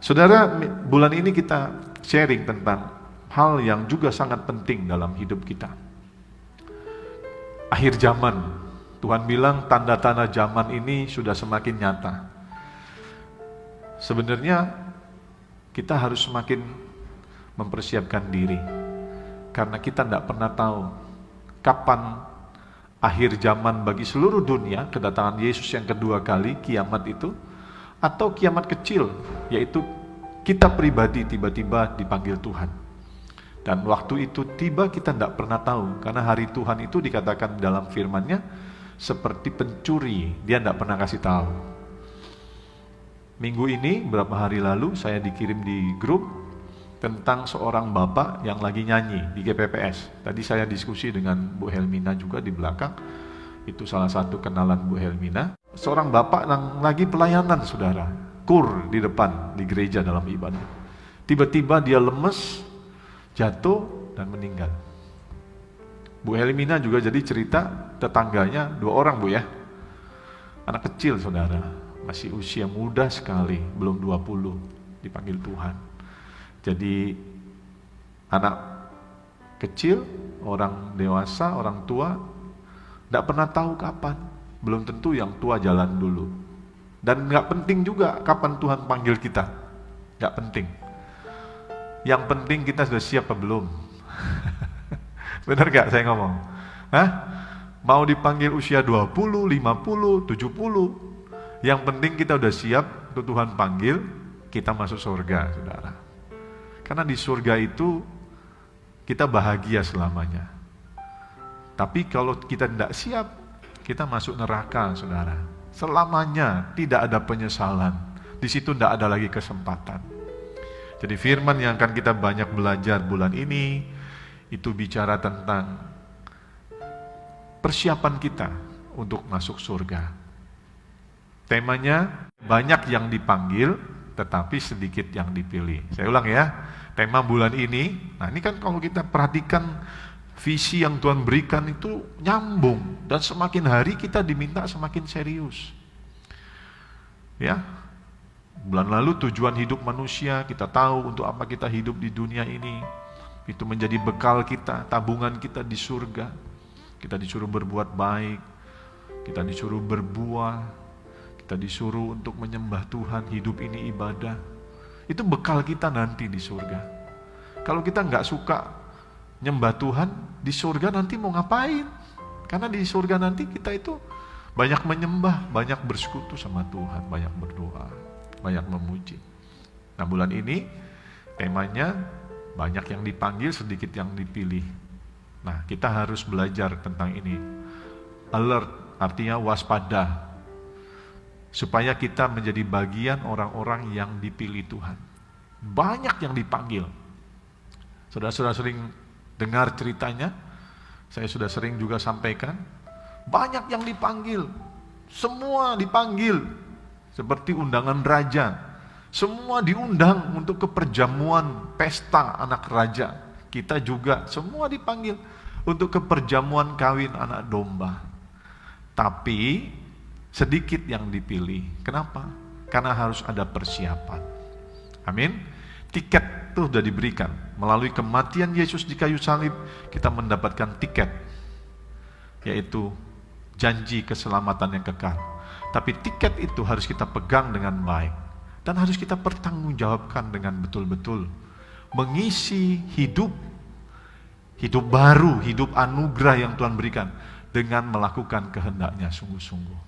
Saudara, bulan ini kita sharing tentang hal yang juga sangat penting dalam hidup kita. Akhir zaman, Tuhan bilang tanda-tanda zaman ini sudah semakin nyata. Sebenarnya kita harus semakin mempersiapkan diri, karena kita tidak pernah tahu kapan akhir zaman bagi seluruh dunia, kedatangan Yesus yang kedua kali, kiamat itu, atau kiamat kecil, yaitu kita pribadi tiba-tiba dipanggil Tuhan. Dan waktu itu tiba kita tidak pernah tahu, karena hari Tuhan itu dikatakan dalam firman-Nya seperti pencuri, dia tidak pernah kasih tahu. Minggu ini, beberapa hari lalu, saya dikirim di grup tentang seorang bapak yang lagi nyanyi di GPPS. Tadi saya diskusi dengan Bu Helmina juga di belakang, itu salah satu kenalan Bu Helmina. Seorang bapak yang lagi pelayanan, saudara, kur di depan, di gereja dalam ibadah. Tiba-tiba dia lemes, jatuh, dan meninggal. Bu Helmina juga jadi cerita tetangganya, 2 orang Bu ya. Anak kecil saudara, masih usia muda sekali, belum 20, dipanggil Tuhan. Jadi anak kecil, orang dewasa, orang tua, tidak pernah tahu kapan. Belum tentu yang tua jalan dulu. Dan nggak penting juga kapan Tuhan panggil kita, nggak penting. Yang penting kita sudah siap apa belum? Benar gak saya ngomong? Hah? Mau dipanggil usia 20, 50, 70, yang penting kita udah siap untuk Tuhan panggil, kita masuk surga, saudara. Karena di surga itu kita bahagia selamanya. Tapi kalau kita tidak siap, kita masuk neraka, saudara. Selamanya tidak ada penyesalan. Di situ tidak ada lagi kesempatan. Jadi firman yang akan kita banyak belajar bulan ini, itu bicara tentang persiapan kita untuk masuk surga. Temanya, banyak yang dipanggil, tetapi sedikit yang dipilih. Saya ulang ya, tema bulan ini, nah ini kan kalau kita perhatikan visi yang Tuhan berikan itu nyambung, dan semakin hari kita diminta semakin serius. Ya, bulan lalu tujuan hidup manusia, kita tahu untuk apa kita hidup di dunia ini. Itu menjadi bekal kita, tabungan kita di surga. Kita disuruh berbuat baik, kita disuruh berbuah, kita disuruh untuk menyembah Tuhan, hidup ini ibadah. Itu bekal kita nanti di surga. Kalau kita nggak suka nyembah Tuhan, di surga nanti mau ngapain? Karena di surga nanti kita itu banyak menyembah, banyak bersekutu sama Tuhan, banyak berdoa, banyak memuji. Nah bulan ini temanya banyak yang dipanggil, sedikit yang dipilih. Nah kita harus belajar tentang ini. Alert artinya waspada, supaya kita menjadi bagian orang-orang yang dipilih Tuhan. Banyak yang dipanggil. Saudara-saudara sering dengar ceritanya, saya sudah sering juga sampaikan, banyak yang dipanggil, semua dipanggil, seperti undangan raja, semua diundang untuk keperjamuan pesta anak raja. Kita juga semua dipanggil untuk keperjamuan kawin anak domba. Tapi sedikit yang dipilih. Kenapa? Karena harus ada persiapan. Amin. Tiket itu sudah diberikan. Melalui kematian Yesus di kayu salib, kita mendapatkan tiket, yaitu janji keselamatan yang kekal. Tapi tiket itu harus kita pegang dengan baik, dan harus kita pertanggungjawabkan dengan betul-betul. Mengisi hidup baru, hidup anugerah yang Tuhan berikan, dengan melakukan kehendaknya sungguh-sungguh.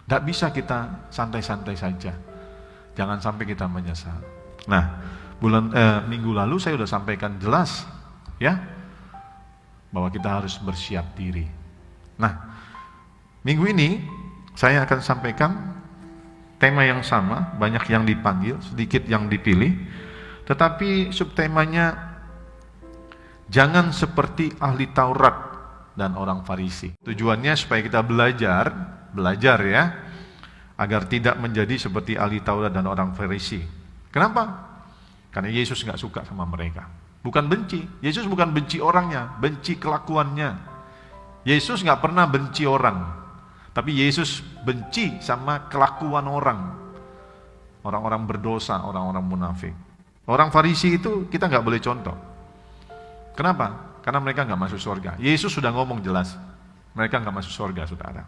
Tidak bisa kita santai-santai saja. Jangan sampai kita menyesal. Nah, minggu lalu saya sudah sampaikan jelas, ya, bahwa kita harus bersiap diri. Nah, minggu ini saya akan sampaikan tema yang sama, banyak yang dipanggil, sedikit yang dipilih, tetapi subtemanya jangan seperti ahli Taurat dan orang Farisi. Tujuannya supaya kita belajar ya, agar tidak menjadi seperti ahli Taurat dan orang Farisi. Kenapa? Karena Yesus nggak suka sama mereka. Bukan benci, Yesus bukan benci orangnya, benci kelakuannya. Yesus nggak pernah benci orang, tapi Yesus benci sama kelakuan orang. orang-orang berdosa, orang-orang munafik. Orang Farisi itu kita nggak boleh contoh. Kenapa? Karena mereka nggak masuk surga. Yesus sudah ngomong jelas, mereka nggak masuk surga, saudara.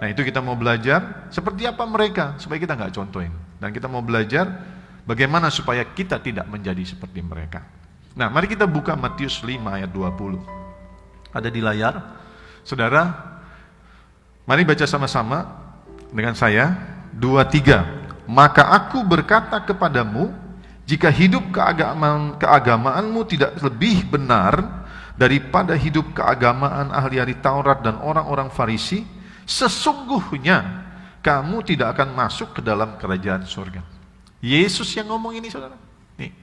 Nah itu kita mau belajar seperti apa mereka, supaya kita nggak contohin. Dan kita mau belajar bagaimana supaya kita tidak menjadi seperti mereka. Nah mari kita buka Matius 5 ayat 20. Ada di layar. Saudara, mari baca sama-sama dengan saya. 2, 3. Maka aku berkata kepadamu, jika hidup keagamaanmu tidak lebih benar daripada hidup keagamaan ahli-ahli Taurat dan orang-orang Farisi, sesungguhnya kamu tidak akan masuk ke dalam kerajaan surga. Yesus yang ngomong ini, saudara. Nih,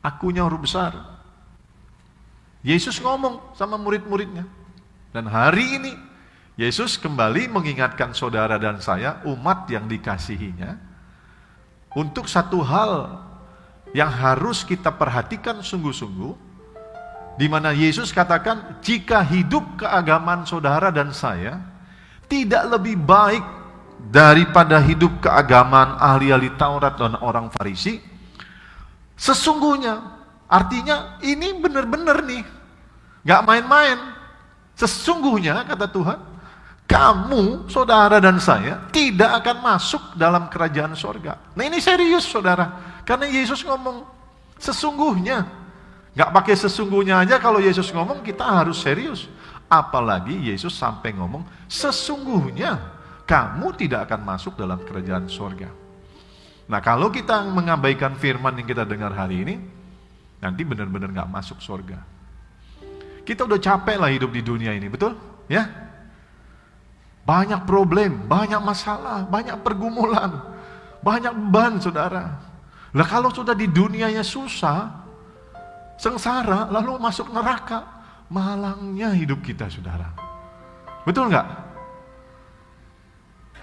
akunya huruf besar. Yesus ngomong sama murid-muridnya. Dan hari ini, Yesus kembali mengingatkan saudara dan saya, umat yang dikasihinya, untuk satu hal yang harus kita perhatikan sungguh-sungguh, di mana Yesus katakan, jika hidup keagamaan saudara dan saya tidak lebih baik daripada hidup keagamaan ahli-ahli Taurat dan orang Farisi, sesungguhnya, artinya ini benar-benar nih, gak main-main. Sesungguhnya, kata Tuhan, kamu, saudara dan saya, tidak akan masuk dalam kerajaan surga. Nah ini serius, saudara, karena Yesus ngomong, sesungguhnya. Gak pakai sesungguhnya aja, kalau Yesus ngomong kita harus serius. Apalagi Yesus sampai ngomong, sesungguhnya kamu tidak akan masuk dalam kerajaan surga. Nah kalau kita mengabaikan firman yang kita dengar hari ini, nanti benar-benar gak masuk surga. Kita udah capek lah hidup di dunia ini, betul? Ya? Banyak problem, banyak masalah, banyak pergumulan, banyak beban, saudara. Lah kalau sudah di dunianya susah, sengsara, lalu masuk neraka, malangnya hidup kita, saudara. Betul nggak?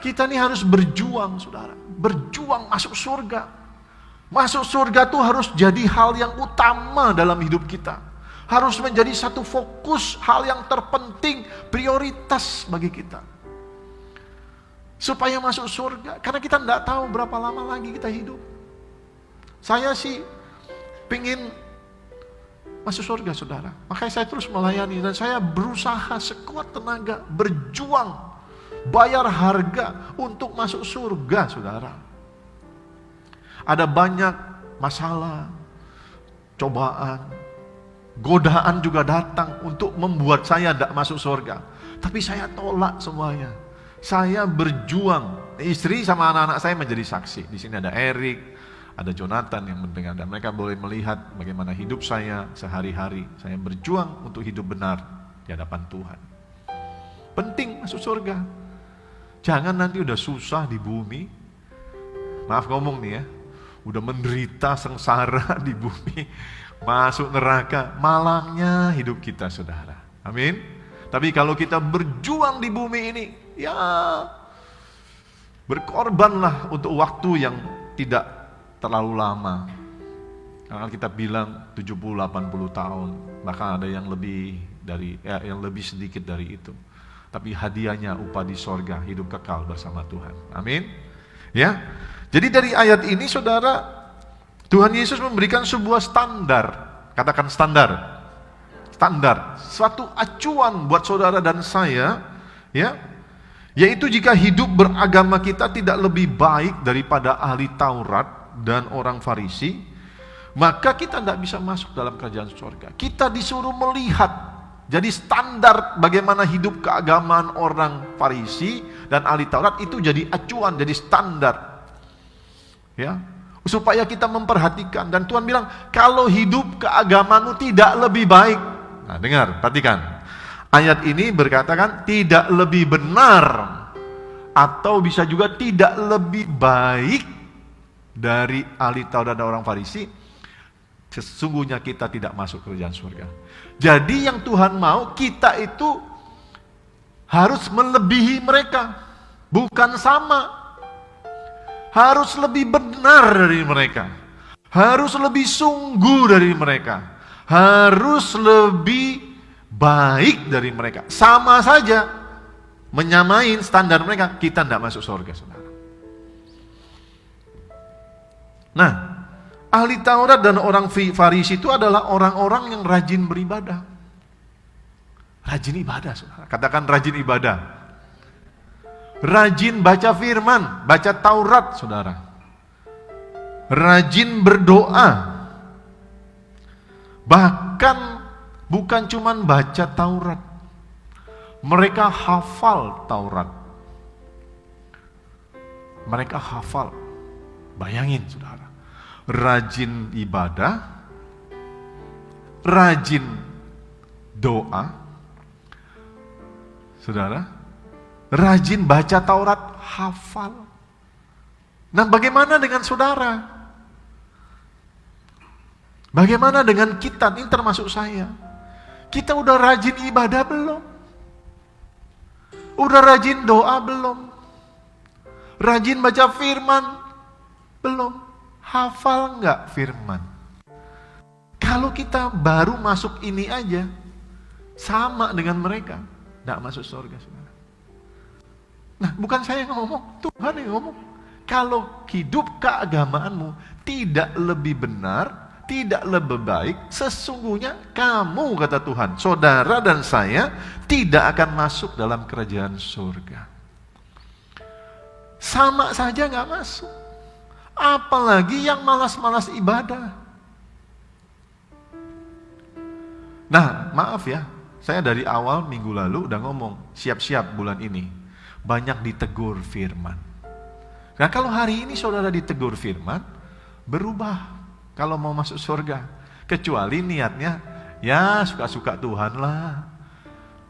Kita nih harus berjuang, saudara. Berjuang masuk surga. Masuk surga tuh harus jadi hal yang utama dalam hidup kita. Harus menjadi satu fokus, hal yang terpenting, prioritas bagi kita. Supaya masuk surga, karena kita nggak tahu berapa lama lagi kita hidup. Saya sih pingin masuk surga, saudara. Makanya saya terus melayani dan saya berusaha sekuat tenaga, berjuang, bayar harga untuk masuk surga, saudara. Ada banyak masalah, cobaan, godaan juga datang untuk membuat saya tidak masuk surga. Tapi saya tolak semuanya. Saya berjuang. Istri sama anak-anak saya menjadi saksi. Di sini ada Erik, ada Jonathan yang mendengar, dan mereka boleh melihat bagaimana hidup saya sehari-hari. Saya berjuang untuk hidup benar di hadapan Tuhan. Penting masuk surga. Jangan nanti udah susah di bumi, maaf ngomong nih ya, udah menderita sengsara di bumi, masuk neraka, malangnya hidup kita, saudara. Amin. Tapi kalau kita berjuang di bumi ini, ya berkorbanlah untuk waktu yang tidak terlalu lama. Karena kita bilang 70-80 tahun, bahkan ada yang lebih sedikit dari itu. Tapi hadiahnya upah di sorga, hidup kekal bersama Tuhan. Amin. Ya. Jadi dari ayat ini, saudara, Tuhan Yesus memberikan sebuah standar. Katakan standar. Standar, suatu acuan buat saudara dan saya, ya. Yaitu jika hidup beragama kita tidak lebih baik daripada ahli Taurat dan orang Farisi, maka kita tidak bisa masuk dalam kerajaan surga. Kita disuruh melihat, jadi standar bagaimana hidup keagamaan orang Farisi dan ahli Taurat itu jadi acuan, jadi standar, ya, supaya kita memperhatikan. Dan Tuhan bilang, kalau hidup keagamaanmu tidak lebih baik, nah dengar, perhatikan, ayat ini berkatakan tidak lebih benar, atau bisa juga tidak lebih baik dari ahli Taurat dan orang Farisi, sesungguhnya kita tidak masuk kerajaan surga. Jadi yang Tuhan mau, kita itu harus melebihi mereka, bukan sama. Harus lebih benar dari mereka, harus lebih sungguh dari mereka, harus lebih baik dari mereka. Sama saja, menyamain standar mereka, kita tidak masuk surga, saudara. Nah, ahli Taurat dan orang Farisi itu adalah orang-orang yang rajin beribadah. Rajin ibadah, saudara. Katakan rajin ibadah. Rajin baca firman, baca Taurat, saudara. Rajin berdoa. Bahkan bukan cuman baca Taurat. Mereka hafal Taurat. Mereka hafal. Bayangin, saudara. Rajin ibadah, rajin doa, saudara, rajin baca Taurat, hafal. Nah, bagaimana dengan saudara? Bagaimana dengan kita? Ini termasuk saya. Kita udah rajin ibadah belum? Udah rajin doa belum? Rajin baca firman belum? Hafal nggak firman? Kalau kita baru masuk ini aja, sama dengan mereka, nggak masuk surga, saudara. Nah, bukan saya yang ngomong, Tuhan yang ngomong. Kalau hidup keagamaanmu tidak lebih benar, tidak lebih baik, sesungguhnya kamu, kata Tuhan, saudara dan saya tidak akan masuk dalam kerajaan surga. Sama saja nggak masuk. Apalagi yang malas-malas ibadah. Nah, maaf ya, saya dari awal minggu lalu udah ngomong, siap-siap bulan ini banyak ditegur firman. Nah, kalau hari ini saudara ditegur firman, berubah kalau mau masuk surga. Kecuali niatnya, ya suka-suka Tuhan lah,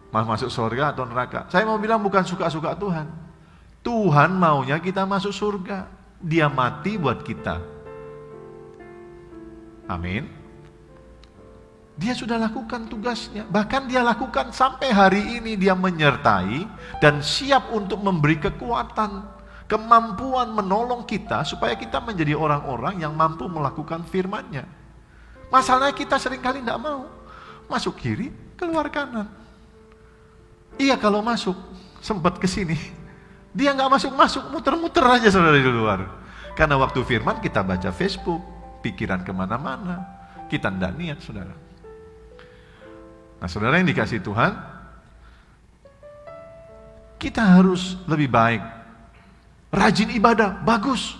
mau masuk surga atau neraka. Saya mau bilang bukan suka-suka Tuhan. Tuhan maunya kita masuk surga. Dia mati buat kita. Amin. Dia sudah lakukan tugasnya. Bahkan dia lakukan sampai hari ini. Dia menyertai dan siap untuk memberi kekuatan, kemampuan menolong kita supaya kita menjadi orang-orang yang mampu melakukan firman-Nya. Masalahnya kita seringkali tidak mau. Masuk kiri, keluar kanan. Iya, kalau masuk sempat ke sini. Dia nggak masuk-masuk, muter-muter aja saudara di luar. Karena waktu firman kita baca Facebook, pikiran kemana-mana, kita tidak niat, saudara. Nah, saudara yang dikasih Tuhan, kita harus lebih baik. Rajin ibadah, bagus.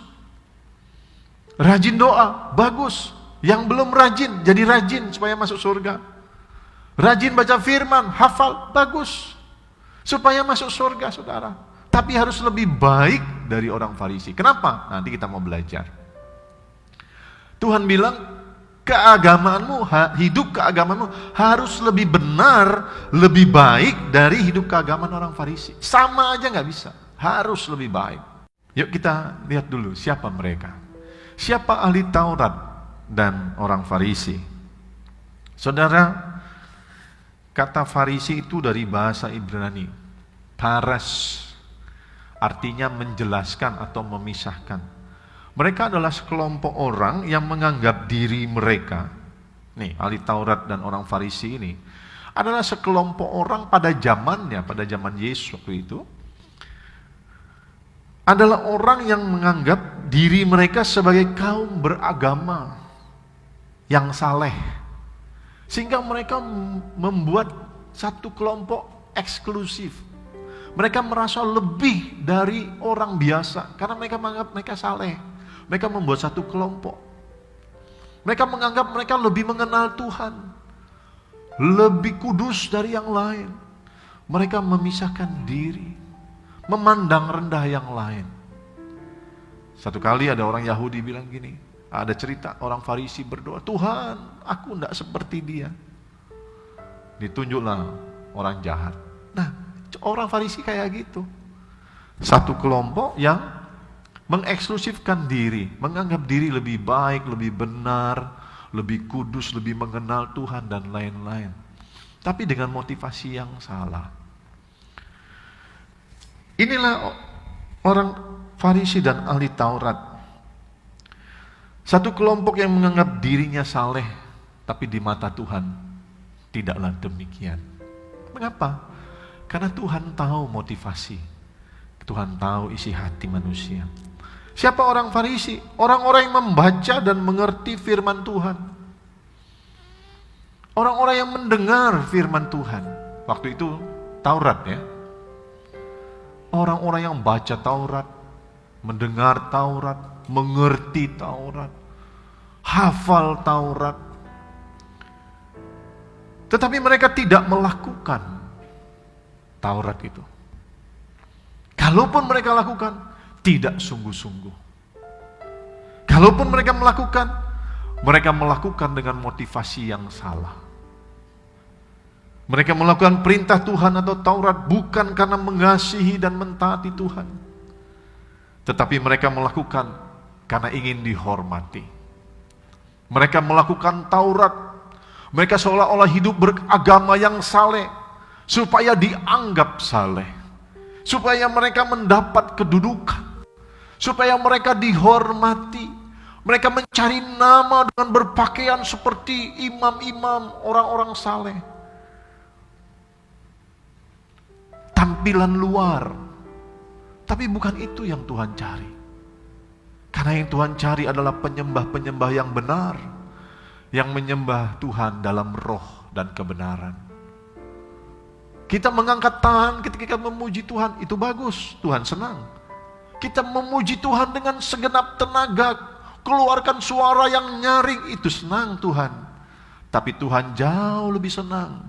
Rajin doa, bagus. Yang belum rajin, jadi rajin supaya masuk surga. Rajin baca firman, hafal, bagus. Supaya masuk surga, saudara. Tapi harus lebih baik dari orang Farisi. Kenapa? Nanti kita mau belajar. Tuhan bilang, keagamaanmu, hidup keagamaanmu harus lebih benar, lebih baik dari hidup keagamaan orang Farisi. Sama aja nggak bisa, harus lebih baik. Yuk kita lihat dulu siapa mereka. Siapa ahli Taurat dan orang Farisi? Saudara, kata Farisi itu dari bahasa Ibrani, paras. Artinya menjelaskan atau memisahkan. Mereka adalah sekelompok orang yang menganggap diri mereka, nih ahli Taurat dan orang Farisi ini, adalah sekelompok orang pada zamannya, pada zaman Yesus waktu itu, adalah orang yang menganggap diri mereka sebagai kaum beragama yang saleh. Sehingga mereka membuat satu kelompok eksklusif. Mereka merasa lebih dari orang biasa karena mereka menganggap mereka saleh. Mereka membuat satu kelompok. Mereka menganggap mereka lebih mengenal Tuhan, lebih kudus dari yang lain. Mereka memisahkan diri, memandang rendah yang lain. Satu kali ada orang Yahudi bilang gini, ada cerita orang Farisi berdoa, Tuhan, aku tidak seperti dia. Ditunjuklah orang jahat. Nah, orang Farisi kayak gitu. Satu kelompok yang mengeksklusifkan diri, menganggap diri lebih baik, lebih benar, lebih kudus, lebih mengenal Tuhan dan lain-lain. Tapi dengan motivasi yang salah. Inilah orang Farisi dan ahli Taurat. Satu kelompok yang menganggap dirinya saleh, tapi di mata Tuhan tidaklah demikian. Mengapa? Karena Tuhan tahu motivasi, Tuhan tahu isi hati manusia. Siapa orang Farisi? Orang-orang yang membaca dan mengerti firman Tuhan. Orang-orang yang mendengar firman Tuhan. Waktu itu Taurat ya. Orang-orang yang baca Taurat, mendengar Taurat, mengerti Taurat, hafal Taurat. Tetapi mereka tidak melakukan Taurat itu. Kalaupun mereka lakukan, tidak sungguh-sungguh. Kalaupun mereka melakukan dengan motivasi yang salah. Mereka melakukan perintah Tuhan atau Taurat bukan karena mengasihi dan mentaati Tuhan. Tetapi mereka melakukan karena ingin dihormati. Mereka melakukan Taurat. Mereka seolah-olah hidup beragama yang saleh. Supaya dianggap saleh. Supaya mereka mendapat kedudukan. Supaya mereka dihormati. Mereka mencari nama dengan berpakaian seperti imam-imam, orang-orang saleh. Tampilan luar. Tapi bukan itu yang Tuhan cari. Karena yang Tuhan cari adalah penyembah-penyembah yang benar. Yang menyembah Tuhan dalam roh dan kebenaran. Kita mengangkat tangan ketika memuji Tuhan, itu bagus, Tuhan senang. Kita memuji Tuhan dengan segenap tenaga, keluarkan suara yang nyaring, itu senang Tuhan. Tapi Tuhan jauh lebih senang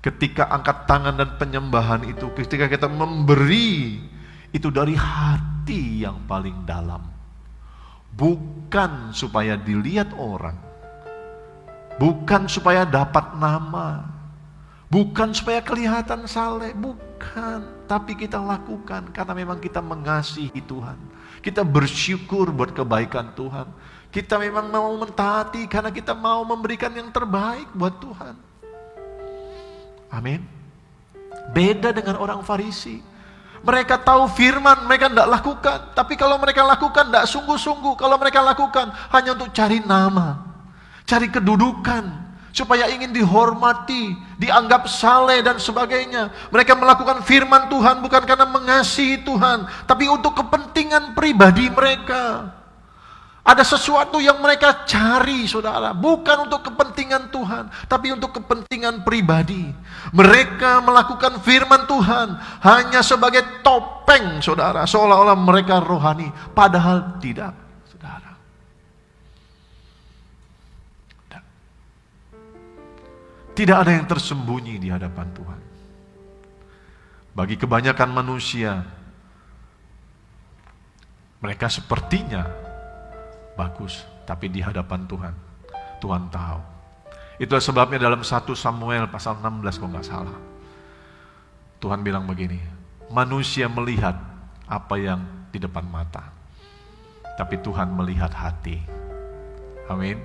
ketika angkat tangan dan penyembahan itu, ketika kita memberi, itu dari hati yang paling dalam. Bukan supaya dilihat orang, bukan supaya dapat nama, bukan supaya kelihatan saleh, bukan. Tapi kita lakukan karena memang kita mengasihi Tuhan. Kita bersyukur buat kebaikan Tuhan. Kita memang mau mentaati karena kita mau memberikan yang terbaik buat Tuhan. Amin. Beda dengan orang Farisi. Mereka tahu firman, mereka tidak lakukan. Tapi kalau mereka lakukan, tidak sungguh-sungguh. Kalau mereka lakukan, hanya untuk cari nama, cari kedudukan, supaya ingin dihormati, dianggap saleh dan sebagainya. Mereka melakukan firman Tuhan bukan karena mengasihi Tuhan, tapi untuk kepentingan pribadi mereka. Ada sesuatu yang mereka cari, saudara, bukan untuk kepentingan Tuhan, tapi untuk kepentingan pribadi. Mereka melakukan firman Tuhan hanya sebagai topeng, saudara, seolah-olah mereka rohani, padahal tidak, saudara. Tidak ada yang tersembunyi di hadapan Tuhan. Bagi kebanyakan manusia, mereka sepertinya bagus, tapi di hadapan Tuhan, Tuhan tahu. Itulah sebabnya dalam 1 Samuel pasal 16 kalau nggak salah, Tuhan bilang begini, manusia melihat apa yang di depan mata, tapi Tuhan melihat hati. Amin.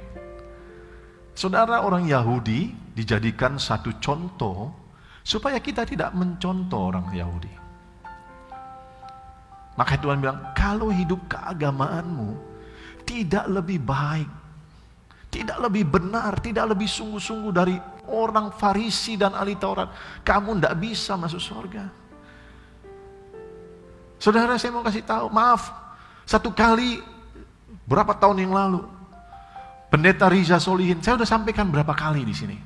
Saudara, orang Yahudi dijadikan satu contoh supaya kita tidak mencontoh orang Yahudi. Maka Tuhan bilang, kalau hidup keagamaanmu tidak lebih baik, tidak lebih benar, tidak lebih sungguh-sungguh dari orang Farisi dan ahli Taurat, kamu tidak bisa masuk surga. Saudara, saya mau kasih tahu, maaf, satu kali berapa tahun yang lalu, Pendeta Riza Solihin, saya sudah sampaikan berapa kali di sini,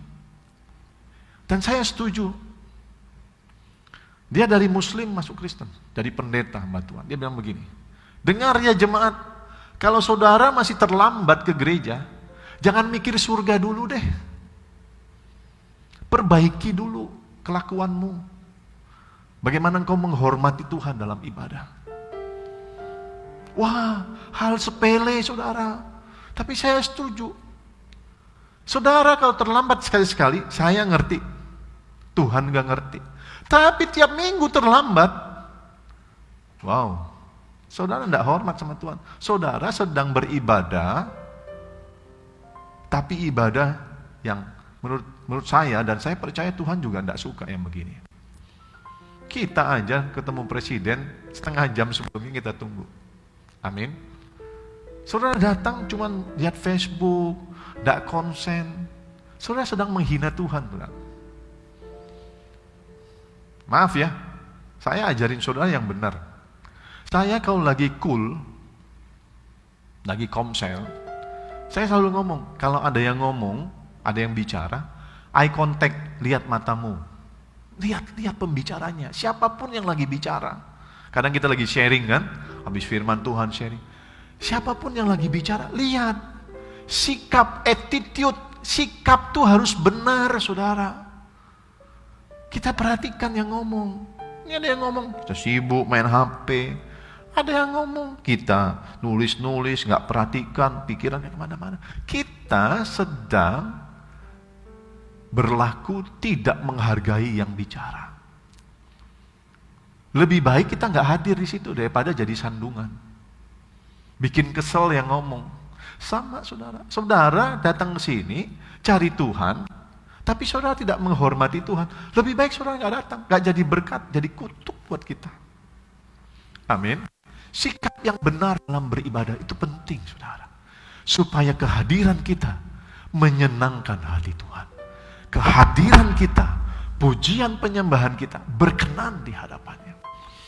dan saya setuju. Dia dari Muslim masuk Kristen, dari pendeta hamba Tuhan. Dia bilang begini, dengar ya jemaat, kalau saudara masih terlambat ke gereja, jangan mikir surga dulu deh. Perbaiki dulu kelakuanmu. Bagaimana engkau menghormati Tuhan dalam ibadah. Wah, hal sepele saudara. Tapi saya setuju. Saudara kalau terlambat sekali-sekali, saya ngerti. Tuhan gak ngerti. Tapi tiap minggu terlambat, wow, saudara tidak hormat sama Tuhan. Saudara sedang beribadah, tapi ibadah yang menurut saya, dan saya percaya Tuhan juga tidak suka yang begini. Kita aja ketemu presiden setengah jam sebelumnya kita tunggu. Amin. Saudara datang cuma lihat Facebook, tidak konsen. Saudara sedang menghina Tuhan. Saudara. Maaf ya, saya ajarin saudara yang benar. Saya kalau lagi cool, lagi komsel, saya selalu ngomong, kalau ada yang ngomong, ada yang bicara, eye contact, lihat matamu. Lihat pembicaranya, siapapun yang lagi bicara. Kadang kita lagi sharing kan, habis firman Tuhan sharing. Siapapun yang lagi bicara, lihat. Sikap, attitude, sikap tuh harus benar, saudara. Kita perhatikan yang ngomong. Ini ada yang ngomong, kita sibuk main HP. Ada yang ngomong, kita nulis-nulis, gak perhatikan, pikirannya kemana-mana. Kita sedang berlaku tidak menghargai yang bicara. Lebih baik kita gak hadir di situ daripada jadi sandungan. Bikin kesel yang ngomong. Sama saudara. Saudara datang ke sini, cari Tuhan, tapi saudara tidak menghormati Tuhan. Lebih baik saudara gak datang, gak jadi berkat, jadi kutuk buat kita. Amin. Sikap yang benar dalam beribadah itu penting, saudara. Supaya kehadiran kita menyenangkan hati Tuhan. Kehadiran kita, pujian penyembahan kita berkenan di hadapannya.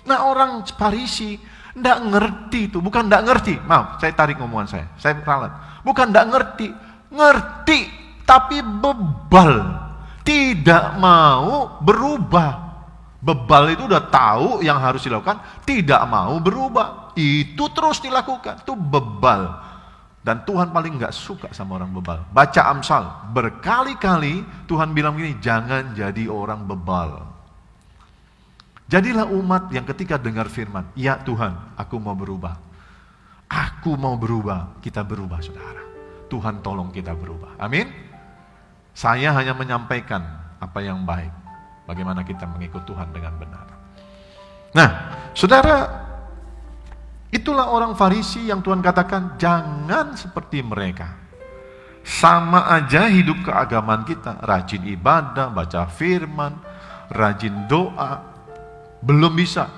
Nah, orang Farisi enggak ngerti itu, bukan enggak ngerti. Maaf, saya tarik ngomongan saya ralat. Bukan enggak ngerti, tapi bebal. Tidak mau berubah. Bebal itu udah tahu yang harus dilakukan, tidak mau berubah. Itu terus dilakukan, itu bebal. Dan Tuhan paling gak suka sama orang bebal. Baca Amsal, berkali-kali Tuhan bilang gini, jangan jadi orang bebal. Jadilah umat yang ketika dengar firman, ya Tuhan, aku mau berubah. Aku mau berubah, kita berubah saudara. Tuhan tolong kita berubah, amin. Saya hanya menyampaikan apa yang baik. Bagaimana kita mengikut Tuhan dengan benar. Nah, saudara, itulah orang Farisi yang Tuhan katakan, jangan seperti mereka. Sama aja hidup keagamaan kita, rajin ibadah, baca firman, rajin doa, belum bisa.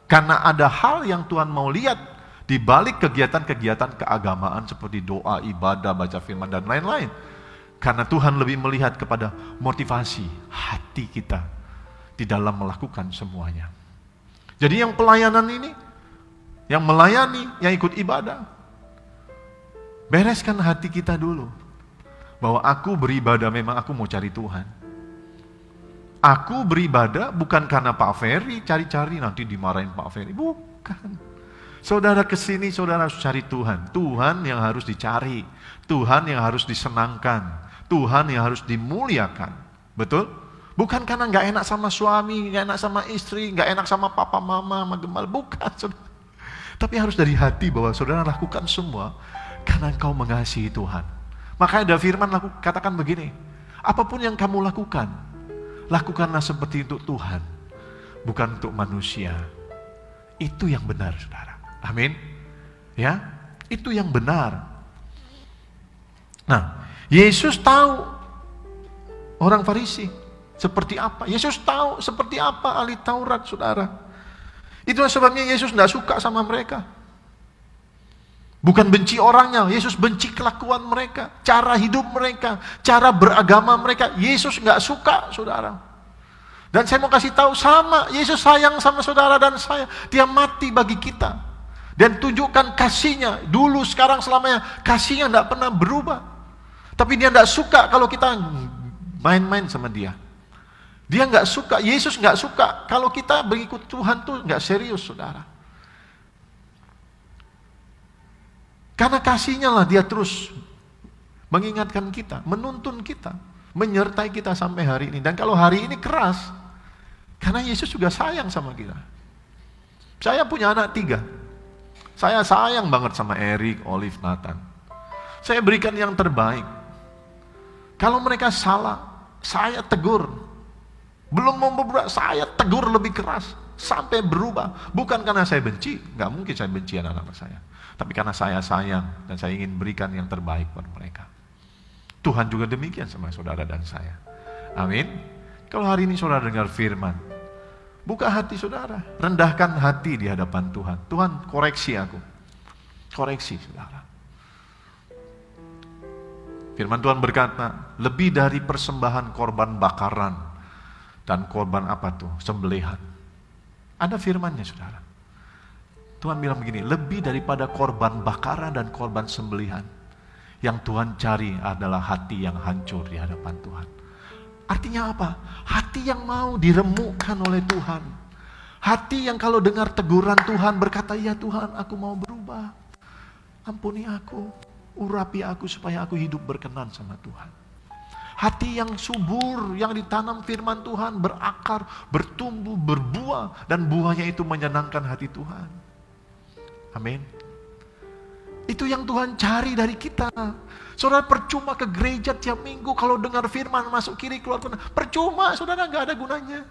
Karena ada hal yang Tuhan mau lihat di balik kegiatan-kegiatan keagamaan seperti doa, ibadah, baca firman, dan lain-lain. Karena Tuhan lebih melihat kepada motivasi hati kita di dalam melakukan semuanya. Jadi yang pelayanan ini, yang melayani, yang ikut ibadah, bereskan hati kita dulu. Bahwa aku beribadah memang aku mau cari Tuhan. Aku beribadah bukan karena Pak Ferry, cari-cari nanti dimarahin Pak Ferry. Bukan. Saudara kesini, saudara harus cari Tuhan. Tuhan yang harus dicari. Tuhan yang harus disenangkan. Tuhan yang harus dimuliakan. Betul? Bukan karena gak enak sama suami, gak enak sama istri, gak enak sama papa, mama, sama gembala. Bukan, saudara. Tapi harus dari hati bahwa saudara lakukan semua karena engkau mengasihi Tuhan. Makanya ada firman katakan begini, apapun yang kamu lakukan, lakukanlah seperti untuk Tuhan, bukan untuk manusia. Itu yang benar, saudara. Amin. Ya, itu yang benar. Nah, Yesus tahu orang Farisi seperti apa. Yesus tahu seperti apa ahli Taurat, saudara. Itulah sebabnya Yesus tidak suka sama mereka. Bukan benci orangnya, Yesus benci kelakuan mereka, cara hidup mereka, cara beragama mereka. Yesus nggak suka, saudara. Dan saya mau kasih tahu sama, Yesus sayang sama saudara dan saya. Dia mati bagi kita. Dan tunjukkan kasihnya, dulu, sekarang, selamanya. Kasihnya nggak pernah berubah. Tapi dia nggak suka kalau kita main-main sama dia. Dia nggak suka, Yesus nggak suka kalau kita mengikut Tuhan tuh nggak serius, saudara. Karena kasihnya lah dia terus mengingatkan kita, menuntun kita, menyertai kita sampai hari ini. Dan kalau hari ini keras, karena Yesus juga sayang sama kita. Saya punya anak 3. Saya sayang banget sama Eric, Olive, Nathan. Saya berikan yang terbaik. Kalau mereka salah, saya tegur. Belum mau berubah, saya tegur lebih keras sampai berubah. Bukan karena saya benci, nggak mungkin saya benci anak-anak saya. Tapi karena saya sayang dan saya ingin berikan yang terbaik buat mereka. Tuhan juga demikian sama saudara dan saya. Amin. Kalau hari ini saudara dengar firman, buka hati saudara, rendahkan hati di hadapan Tuhan. Tuhan, koreksi aku. Koreksi saudara. Firman Tuhan berkata, lebih dari persembahan korban bakaran dan korban apa tuh? Sembelihan. Ada firmannya saudara. Tuhan bilang begini, lebih daripada korban bakaran dan korban sembelihan, yang Tuhan cari adalah hati yang hancur di hadapan Tuhan. Artinya apa? Hati yang mau diremukkan oleh Tuhan. Hati yang kalau dengar teguran Tuhan berkata, ya Tuhan, aku mau berubah. Ampuni aku, urapi aku supaya aku hidup berkenan sama Tuhan. Hati yang subur, yang ditanam firman Tuhan, berakar, bertumbuh, berbuah, dan buahnya itu menyenangkan hati Tuhan. Amin. Itu yang Tuhan cari dari kita. Saudara, percuma ke gereja tiap minggu kalau dengar firman masuk kiri keluar kanan. Percuma, saudara, gak ada gunanya.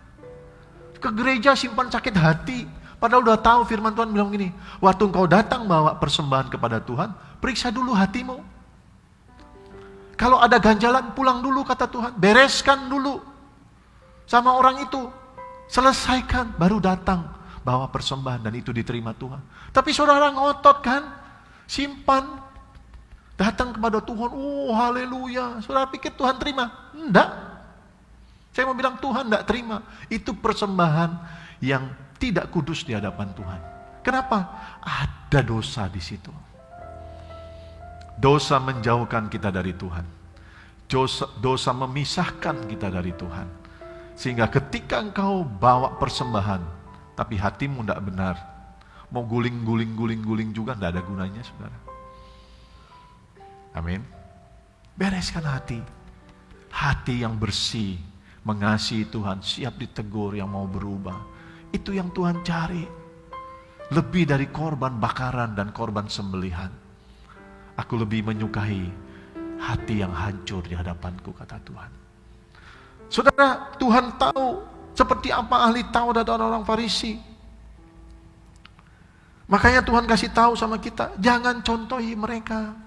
Ke gereja simpan sakit hati, padahal udah tahu firman Tuhan bilang gini, waktu engkau datang bawa persembahan kepada Tuhan, periksa dulu hatimu. Kalau ada ganjalan, pulang dulu kata Tuhan, bereskan dulu sama orang itu, selesaikan, baru datang bawa persembahan dan itu diterima Tuhan. Tapi saudara ngotot kan, simpan, datang kepada Tuhan, oh haleluya, saudara pikir Tuhan terima? Enggak. Saya mau bilang Tuhan enggak terima. Itu persembahan yang tidak kudus di hadapan Tuhan. Kenapa? Ada dosa di situ. Dosa menjauhkan kita dari Tuhan. Dosa memisahkan kita dari Tuhan. Sehingga ketika engkau bawa persembahan, tapi hatimu tidak benar, mau guling juga tidak ada gunanya, saudara. Amin. Bereskan hati. Hati yang bersih, mengasihi Tuhan, siap ditegur, yang mau berubah. Itu yang Tuhan cari. Lebih dari korban bakaran dan korban sembelihan. Aku lebih menyukai hati yang hancur di hadapanku, kata Tuhan. Saudara, Tuhan tahu seperti apa ahli Taurat dan orang Farisi. Makanya Tuhan kasih tahu sama kita, jangan contohi mereka.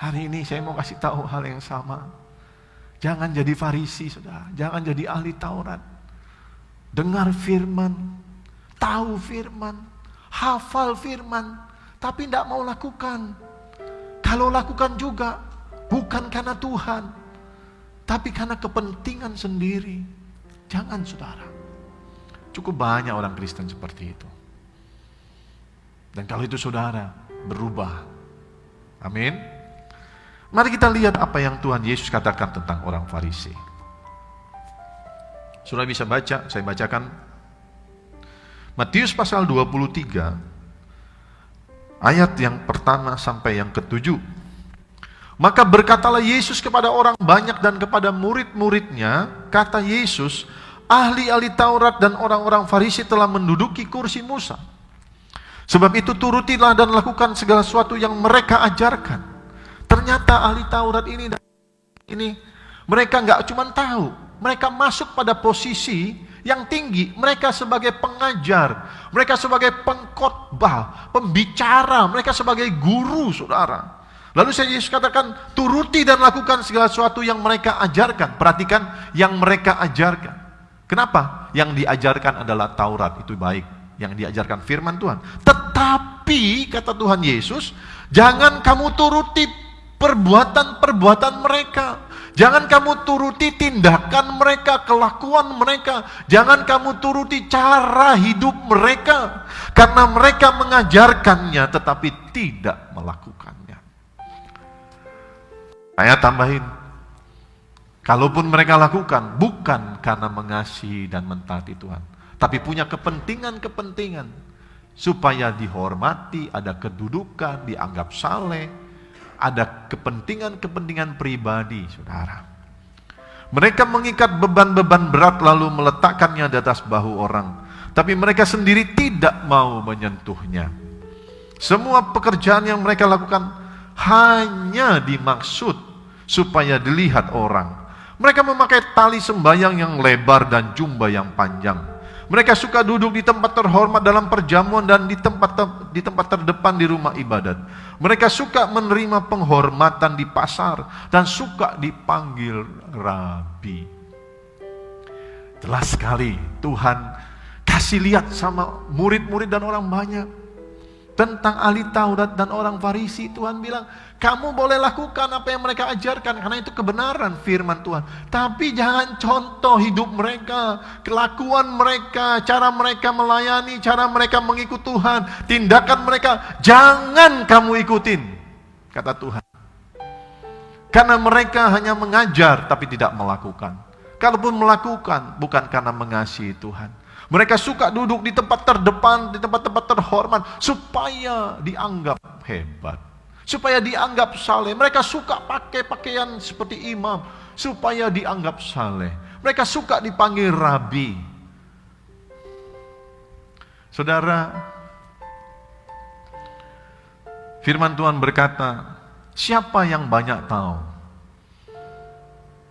Hari ini saya mau kasih tahu hal yang sama. Jangan jadi Farisi, saudara. Jangan jadi ahli Taurat. Dengar firman, tahu firman, hafal firman, tapi tidak mau lakukan. Kalau lakukan juga, bukan karena Tuhan, tapi karena kepentingan sendiri. Jangan, saudara. Cukup banyak orang Kristen seperti itu. Dan kalau itu saudara, berubah. Amin. Mari kita lihat apa yang Tuhan Yesus katakan tentang orang Farisi. Saudara bisa baca, saya bacakan. Matius pasal 23, ayat yang pertama sampai yang ke-7. Maka berkatalah Yesus kepada orang banyak dan kepada murid-muridnya, kata Yesus, ahli-ahli Taurat dan orang-orang Farisi telah menduduki kursi Musa. Sebab itu turutilah dan lakukan segala sesuatu yang mereka ajarkan. Ternyata ahli Taurat ini mereka nggak cuma tahu, mereka masuk pada posisi yang tinggi. Mereka sebagai pengajar, mereka sebagai pengkhotbah, pembicara, mereka sebagai guru, saudara. Lalu Yesus katakan, turuti dan lakukan segala sesuatu yang mereka ajarkan. Perhatikan, yang mereka ajarkan. Kenapa? Yang diajarkan adalah Taurat, itu baik. Yang diajarkan firman Tuhan. Tetapi, kata Tuhan Yesus, jangan kamu turuti perbuatan-perbuatan mereka. Jangan kamu turuti tindakan mereka, kelakuan mereka. Jangan kamu turuti cara hidup mereka. Karena mereka mengajarkannya tetapi tidak melakukannya. Saya tambahin, kalaupun mereka lakukan, bukan karena mengasihi dan mentaati Tuhan, tapi punya kepentingan-kepentingan supaya dihormati, ada kedudukan, dianggap saleh, ada kepentingan-kepentingan pribadi, saudara. Mereka mengikat beban-beban berat lalu meletakkannya di atas bahu orang, tapi mereka sendiri tidak mau menyentuhnya. Semua pekerjaan yang mereka lakukan hanya dimaksud supaya dilihat orang. Mereka memakai tali sembahyang yang lebar dan jubah yang panjang. Mereka suka duduk di tempat terhormat dalam perjamuan dan di tempat terdepan di rumah ibadat. Mereka suka menerima penghormatan di pasar dan suka dipanggil rabi. Jelas sekali Tuhan kasih lihat sama murid-murid dan orang banyak. tentang ahli Taurat dan orang Farisi, Tuhan bilang, kamu boleh lakukan apa yang mereka ajarkan, karena itu kebenaran firman Tuhan. Tapi jangan contoh hidup mereka, kelakuan mereka, cara mereka melayani, cara mereka mengikut Tuhan, tindakan mereka, jangan kamu ikutin, kata Tuhan. Karena mereka hanya mengajar tapi tidak melakukan. Kalaupun melakukan, bukan karena mengasihi Tuhan. Mereka suka duduk di tempat terdepan, di tempat-tempat terhormat, supaya dianggap hebat, supaya dianggap saleh. Mereka suka pakai pakaian seperti imam, supaya dianggap saleh. Mereka suka dipanggil rabi. Saudara, firman Tuhan berkata, siapa yang banyak tahu,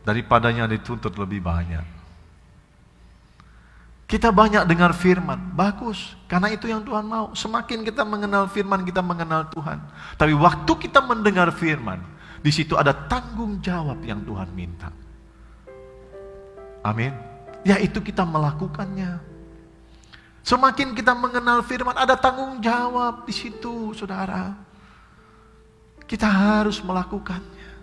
daripadanya dituntut lebih banyak. Kita banyak dengar firman, bagus, karena itu yang Tuhan mau. Semakin kita mengenal firman, kita mengenal Tuhan. Tapi waktu kita mendengar firman, di situ ada tanggung jawab yang Tuhan minta. Amin. Yaitu kita melakukannya. Semakin kita mengenal firman, ada tanggung jawab di situ, saudara. Kita harus melakukannya.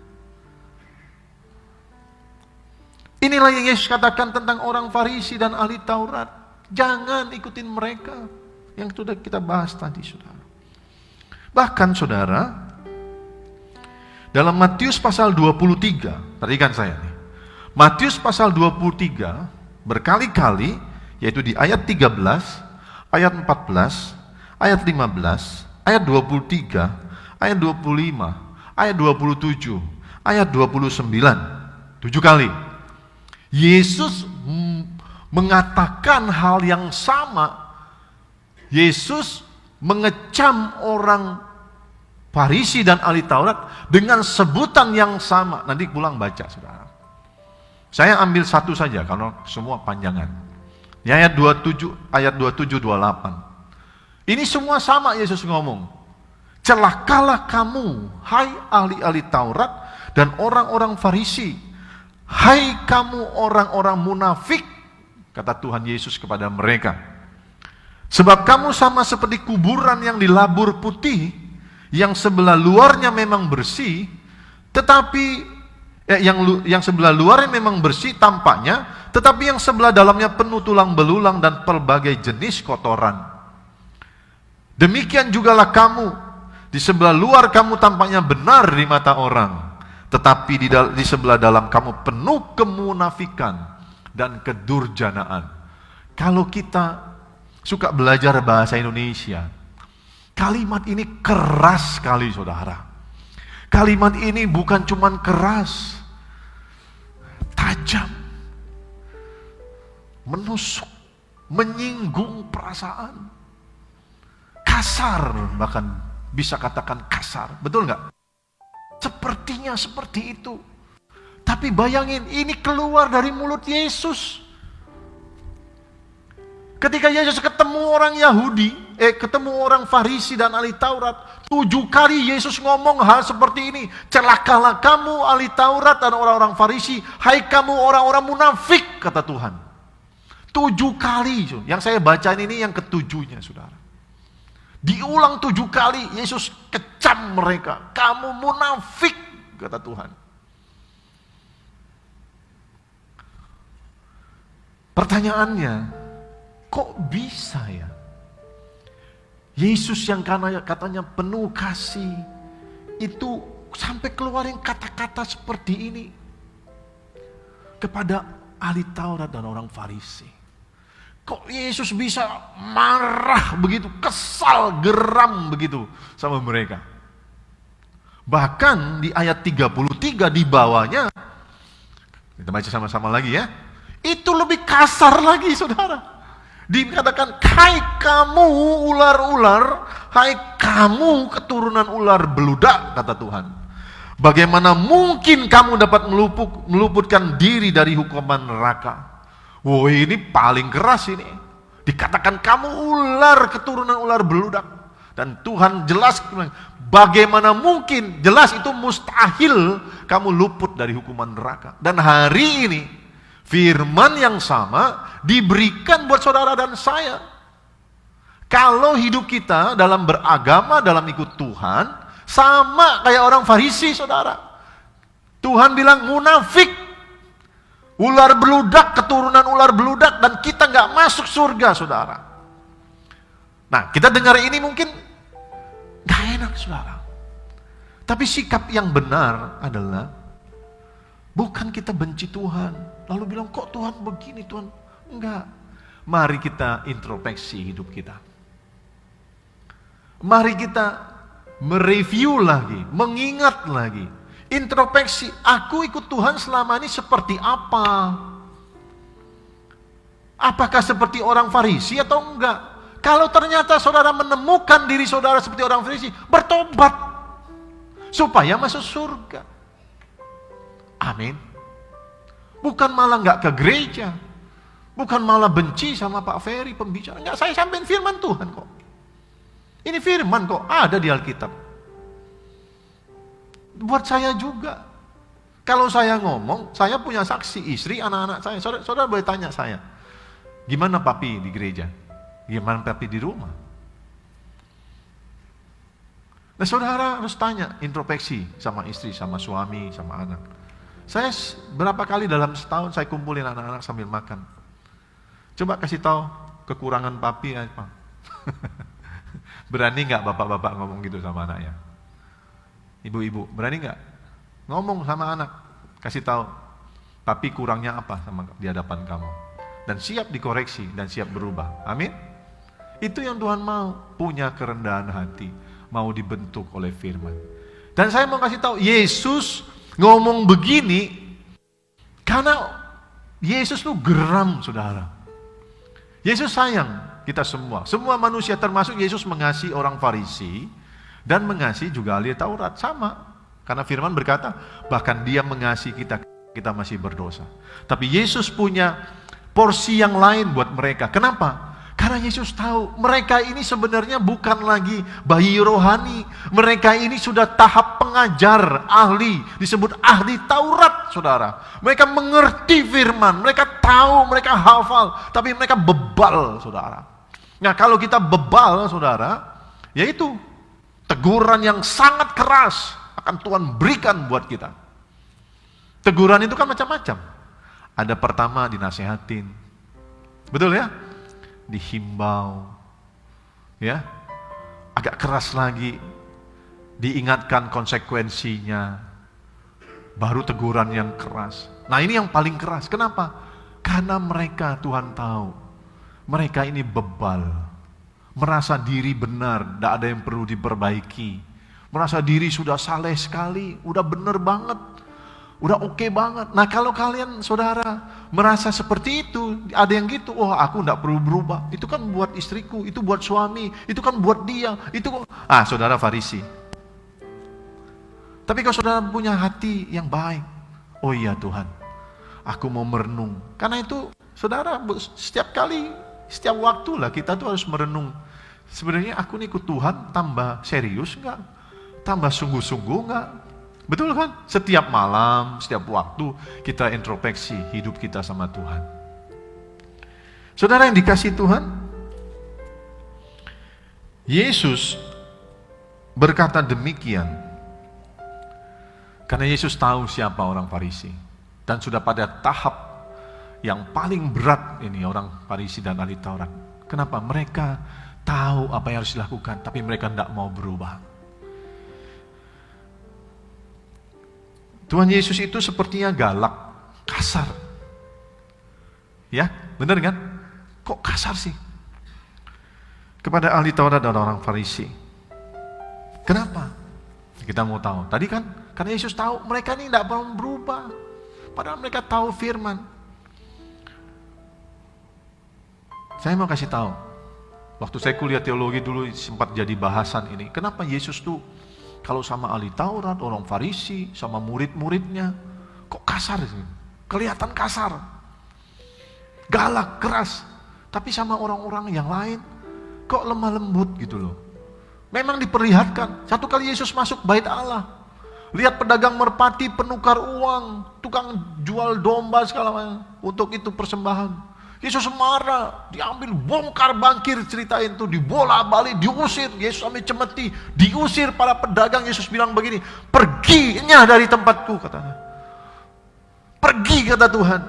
Inilah yang Yesus katakan tentang orang Farisi dan ahli Taurat. Jangan ikutin mereka, yang sudah kita bahas tadi, saudara. Bahkan, saudara, dalam Matius pasal 23, perhatikan saya nih. Matius pasal 23 berkali-kali, yaitu di ayat 13, ayat 14, ayat 15, ayat 23, ayat 25, ayat 27, ayat 29, 7 kali. Yesus mengatakan hal yang sama. Yesus mengecam orang Farisi dan ahli Taurat dengan sebutan yang sama. Nanti pulang baca, saudara. Saya ambil satu saja, karena semua panjangan. Di ayat 27, ayat 27, 28. Ini semua sama Yesus ngomong. Celakalah kamu, hai ahli-ahli Taurat dan orang-orang Farisi. Hai kamu orang-orang munafik, kata Tuhan Yesus kepada mereka. Sebab kamu sama seperti kuburan yang dilabur putih, yang sebelah luarnya memang bersih, tetapi yang sebelah luarnya memang bersih tampaknya, tetapi yang sebelah dalamnya penuh tulang belulang dan pelbagai jenis kotoran. Demikian jugalah kamu, di sebelah luar kamu tampaknya benar di mata orang, tetapi di sebelah dalam kamu penuh kemunafikan dan kedurjanaan. Kalau kita suka belajar bahasa Indonesia, kalimat ini keras sekali, saudara. Kalimat ini bukan cuman keras, tajam, menusuk, menyinggung perasaan, kasar, bahkan bisa katakan kasar, betul nggak? Sepertinya seperti itu. Tapi bayangin, ini keluar dari mulut Yesus. Ketika Yesus ketemu orang Yahudi, ketemu orang Farisi dan ahli Taurat, 7 kali Yesus ngomong hal seperti ini. Celakalah kamu ahli Taurat dan orang-orang Farisi, hai kamu orang-orang munafik, kata Tuhan. 7 kali. Yang saya bacain ini yang ketujuhnya, saudara. Diulang 7 kali, Yesus kecam mereka. Kamu munafik, kata Tuhan. Pertanyaannya, kok bisa ya? Yesus yang katanya penuh kasih, itu sampai keluarin kata-kata seperti ini kepada ahli Taurat dan orang Farisi. Kok Yesus bisa marah begitu, kesal, geram begitu sama mereka. Bahkan di ayat 33 di bawahnya, kita baca sama-sama lagi ya, itu lebih kasar lagi, saudara. Dikatakan, hai kamu ular-ular, hai kamu keturunan ular beludak, kata Tuhan. Bagaimana mungkin kamu dapat meluputkan diri dari hukuman neraka? Wow, ini paling keras ini. Dikatakan kamu ular, keturunan ular beludak. Dan Tuhan jelas, bagaimana mungkin, jelas itu mustahil kamu luput dari hukuman neraka. Dan hari ini, firman yang sama diberikan buat saudara dan saya. kalau hidup kita dalam beragama, dalam ikut Tuhan, sama kayak orang Farisi, saudara. Tuhan bilang munafik, ular beludak, keturunan ular beludak, dan kita nggak masuk surga, saudara. Nah, kita dengar ini mungkin nggak enak, saudara. Tapi sikap yang benar adalah bukan kita benci Tuhan, lalu bilang kok Tuhan begini, Tuhan. Enggak. Mari kita introspeksi hidup kita. Mari kita mereview lagi, mengingat lagi. Introspeksi, aku ikut Tuhan selama ini seperti apa? Apakah seperti orang Farisi atau enggak? Kalau ternyata saudara menemukan diri saudara seperti orang Farisi, bertobat supaya masuk surga. Amin. Bukan malah enggak ke gereja, bukan malah benci sama Pak Ferry pembicara. Enggak, saya sampein firman Tuhan kok. Ini firman kok, ada di Alkitab. Buat saya juga. Kalau saya ngomong, saya punya saksi istri, anak-anak saya. Saudara boleh tanya saya, gimana papi di gereja? Gimana papi di rumah? Nah, saudara harus tanya, introspeksi sama istri, sama suami, sama anak. Saya berapa kali dalam setahun saya kumpulin anak-anak sambil makan. Coba kasih tahu kekurangan papi apa. Berani nggak bapak-bapak ngomong gitu sama anaknya? Ibu-ibu, berani nggak ngomong sama anak? Kasih tahu, papi kurangnya apa sama di hadapan kamu? Dan siap dikoreksi dan siap berubah. Amin. Itu yang Tuhan mau, punya kerendahan hati, mau dibentuk oleh firman. Dan saya mau kasih tahu, Yesus ngomong begini karena Yesus tuh geram, saudara. Yesus sayang kita semua. Semua manusia, termasuk Yesus mengasihi orang Farisi dan mengasihi juga ahli Taurat, sama. Karena firman berkata, bahkan dia mengasihi kita, kita masih berdosa. Tapi Yesus punya porsi yang lain buat mereka. Kenapa? Karena Yesus tahu mereka ini sebenarnya bukan lagi bayi rohani. Mereka ini sudah tahap pengajar, ahli, disebut ahli Taurat, saudara. Mereka mengerti firman, mereka tahu, mereka hafal, tapi mereka bebal, saudara. Nah, kalau kita bebal, saudara, yaitu teguran yang sangat keras akan Tuhan berikan buat kita. Teguran itu kan macam-macam. Ada pertama dinasehatin, betul ya? Dihimbau, ya, agak keras lagi, diingatkan konsekuensinya, baru teguran yang keras. Nah, ini yang paling keras. Kenapa? Karena mereka, Tuhan tahu, mereka ini bebal, merasa diri benar, tidak ada yang perlu diperbaiki, merasa diri sudah saleh sekali, udah benar banget, udah oke banget. Nah, kalau kalian, saudara, merasa seperti itu, ada yang gitu, oh aku tidak perlu berubah, itu kan buat istriku, itu buat suami, itu kan buat dia, itu saudara Farisi. Tapi kalau saudara punya hati yang baik, oh iya Tuhan, aku mau merenung. Karena itu, saudara, setiap kali, setiap waktu lah kita tuh harus merenung. Sebenarnya aku nih ikut Tuhan tambah serius enggak? Tambah sungguh-sungguh enggak? Betul kan? Setiap malam, setiap waktu kita introspeksi hidup kita sama Tuhan. Saudara yang dikasihi Tuhan, Yesus berkata demikian karena Yesus tahu siapa orang Farisi dan sudah pada tahap yang paling berat ini orang Farisi dan ahli Taurat. Kenapa? Mereka tahu apa yang harus dilakukan, tapi mereka tidak mau berubah. Tuhan Yesus itu sepertinya galak, kasar. Ya, benar kan? Kok kasar sih? Kepada ahli Taurat dan orang Farisi. Kenapa? Kita mau tahu. Tadi kan, karena Yesus tahu mereka ini tidak mau berubah. Padahal mereka tahu firman. Saya mau kasih tahu. Waktu saya kuliah teologi dulu sempat jadi bahasan ini. Kenapa Yesus tuh kalau sama ahli Taurat, orang Farisi, sama murid-muridnya, kok kasar sih? Kelihatan kasar. Galak, keras. Tapi sama orang-orang yang lain, kok lemah lembut gitu loh. Memang diperlihatkan. Satu kali Yesus masuk bait Allah. Lihat pedagang merpati, penukar uang, tukang jual domba segala macam. Untuk itu persembahan. Yesus marah, diambil, bongkar bangkir, ceritain tuh, dibola balik, diusir. Yesus sampai cemeti, diusir para pedagang. Yesus bilang begini, perginya dari tempatku, katanya. Pergi, kata Tuhan.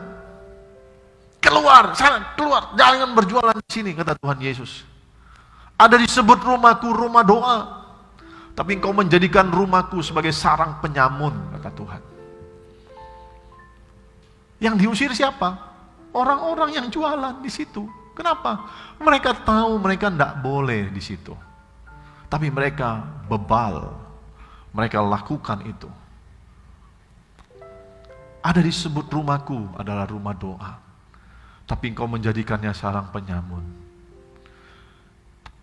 Keluar, sana, keluar, jangan berjualan di sini, kata Tuhan Yesus. Ada disebut rumahku rumah doa, tapi engkau menjadikan rumahku sebagai sarang penyamun, kata Tuhan. Yang diusir siapa? Orang-orang yang jualan di situ. Kenapa? Mereka tahu mereka tidak boleh di situ. Tapi mereka bebal. Mereka lakukan itu. Ada disebut rumahku adalah rumah doa. Tapi engkau menjadikannya sarang penyamun.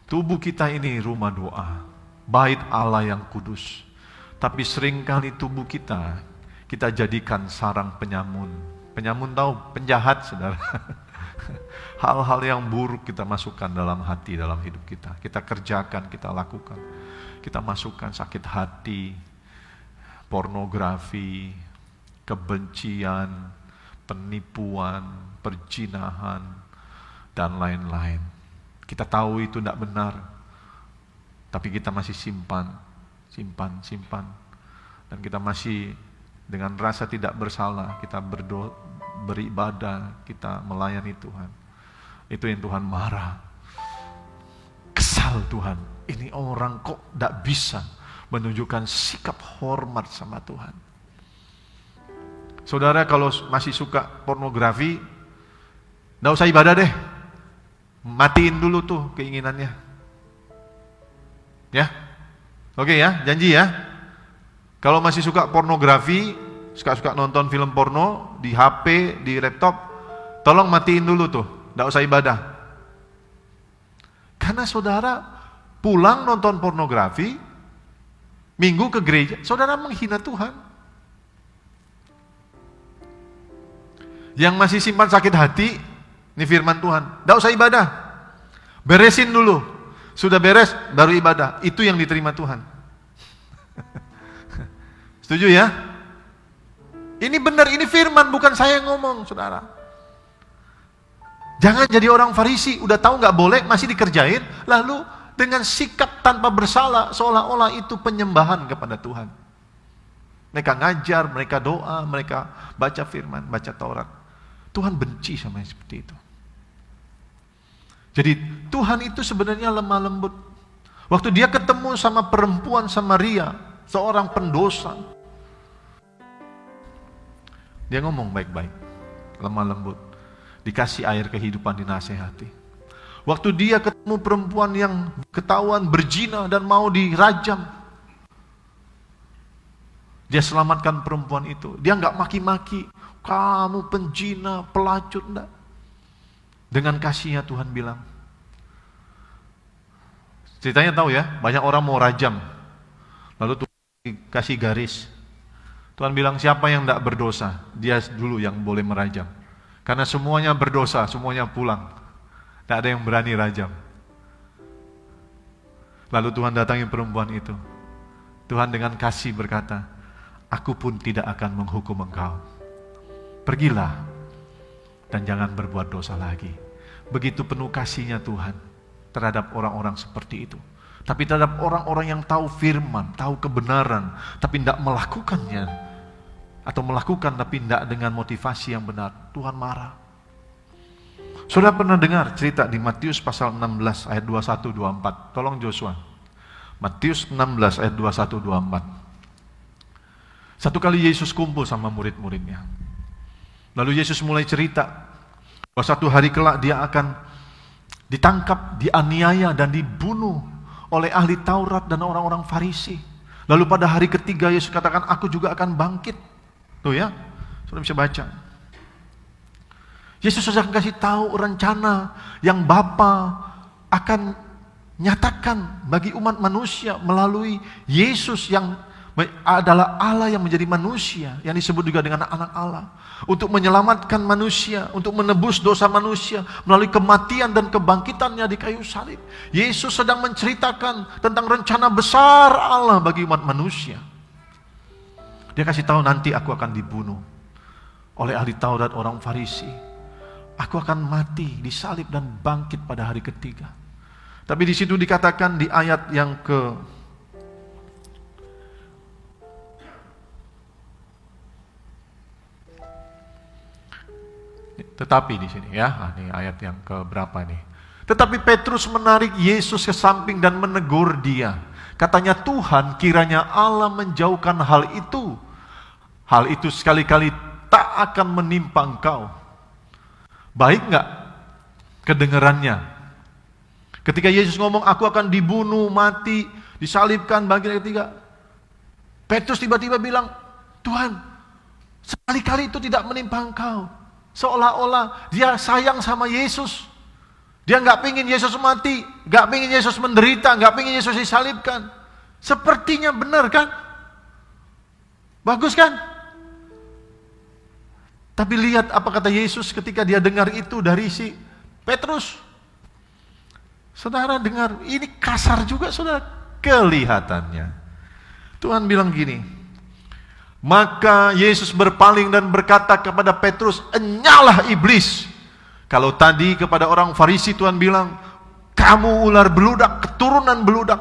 Tubuh kita ini rumah doa. Bait Allah yang kudus. Tapi seringkali tubuh kita jadikan sarang penyamun. Penyamun tahu, penjahat, saudara. Hal-hal yang buruk kita masukkan dalam hati, dalam hidup kita. Kita kerjakan, kita lakukan. Kita masukkan sakit hati, pornografi, kebencian, penipuan, perzinahan, dan lain-lain. Kita tahu itu tidak benar, tapi kita masih simpan. Dan kita masih dengan rasa tidak bersalah, kita beribadah, kita melayani Tuhan. Itu yang Tuhan marah. Kesal Tuhan, ini orang kok tidak bisa menunjukkan sikap hormat sama Tuhan. Saudara kalau masih suka pornografi, tidak usah ibadah deh. Matiin dulu tuh keinginannya. Ya, oke ya, janji ya. Kalau masih suka pornografi, suka nonton film porno di HP, di laptop, tolong matiin dulu tuh, tidak usah ibadah. Karena saudara pulang nonton pornografi, minggu ke gereja, saudara menghina Tuhan. Yang masih simpan sakit hati, ini firman Tuhan, tidak usah ibadah. Beresin dulu, sudah beres baru ibadah, itu yang diterima Tuhan. Setuju ya? Ini benar, ini firman, bukan saya yang ngomong, saudara. Jangan jadi orang Farisi, udah tahu nggak boleh, masih dikerjain, lalu dengan sikap tanpa bersalah, seolah-olah itu penyembahan kepada Tuhan. Mereka ngajar, mereka doa, mereka baca firman, baca Taurat. Tuhan benci sama yang seperti itu. Jadi Tuhan itu sebenarnya lemah lembut. Waktu dia ketemu sama perempuan Samaria, seorang pendosa, dia ngomong baik-baik, lemah lembut, dikasih air kehidupan, dinasehati. Waktu dia ketemu perempuan yang ketahuan berzina dan mau dirajam, dia selamatkan perempuan itu. Dia nggak maki-maki, kamu penjina, pelacur, enggak. Dengan kasihnya Tuhan bilang, ceritanya tahu ya, banyak orang mau rajam, lalu Tuhan kasih garis. Tuhan bilang siapa yang tidak berdosa, dia dulu yang boleh merajam. Karena semuanya berdosa, semuanya pulang. Tidak ada yang berani rajam. Lalu Tuhan datangi perempuan itu. Tuhan dengan kasih berkata, aku pun tidak akan menghukum engkau. Pergilah dan jangan berbuat dosa lagi. Begitu penuh kasihnya Tuhan terhadap orang-orang seperti itu. Tapi terhadap orang-orang yang tahu firman, tahu kebenaran, tapi tidak melakukannya, atau melakukan tapi tidak dengan motivasi yang benar, Tuhan marah. Saudara pernah dengar cerita di Matius pasal 16 ayat 21-24. Tolong Joshua. Matius 16 ayat 21-24. Satu kali Yesus kumpul sama murid-muridnya. Lalu Yesus mulai cerita bahwa satu hari kelak dia akan ditangkap, dianiaya dan dibunuh oleh ahli Taurat dan orang-orang Farisi. Lalu pada hari ketiga Yesus katakan, aku juga akan bangkit. Tuh ya, sudah bisa baca. Yesus sudah kasih tahu rencana yang Bapa akan nyatakan bagi umat manusia melalui Yesus yang adalah Allah yang menjadi manusia, yang disebut juga dengan anak Allah, untuk menyelamatkan manusia, untuk menebus dosa manusia melalui kematian dan kebangkitannya di kayu salib. Yesus sedang menceritakan tentang rencana besar Allah bagi umat manusia. Dia kasih tahu nanti aku akan dibunuh oleh ahli Taurat, orang Farisi. Aku akan mati, disalib dan bangkit pada hari ketiga. Tapi di situ dikatakan di ayat yang tetapi di sini ya, ini ayat yang ke berapa nih? Tetapi Petrus menarik Yesus ke samping dan menegur dia. Katanya, Tuhan, kiranya Allah menjauhkan hal itu. Hal itu sekali-kali tak akan menimpa engkau. Baik nggak kedengarannya? Ketika Yesus ngomong, aku akan dibunuh, mati, disalibkan, bangkit ketiga. Petrus tiba-tiba bilang, Tuhan, sekali-kali itu tidak menimpa engkau. Seolah-olah dia sayang sama Yesus. Dia nggak pingin Yesus mati, nggak pingin Yesus menderita, nggak pingin Yesus disalibkan. Sepertinya benar kan? Bagus kan? Tapi lihat apa kata Yesus ketika dia dengar itu dari si Petrus. Saudara dengar, ini kasar juga saudara kelihatannya. Tuhan bilang gini, maka Yesus berpaling dan berkata kepada Petrus, enyalah iblis. Kalau tadi kepada orang Farisi Tuhan bilang, kamu ular beludak, keturunan beludak.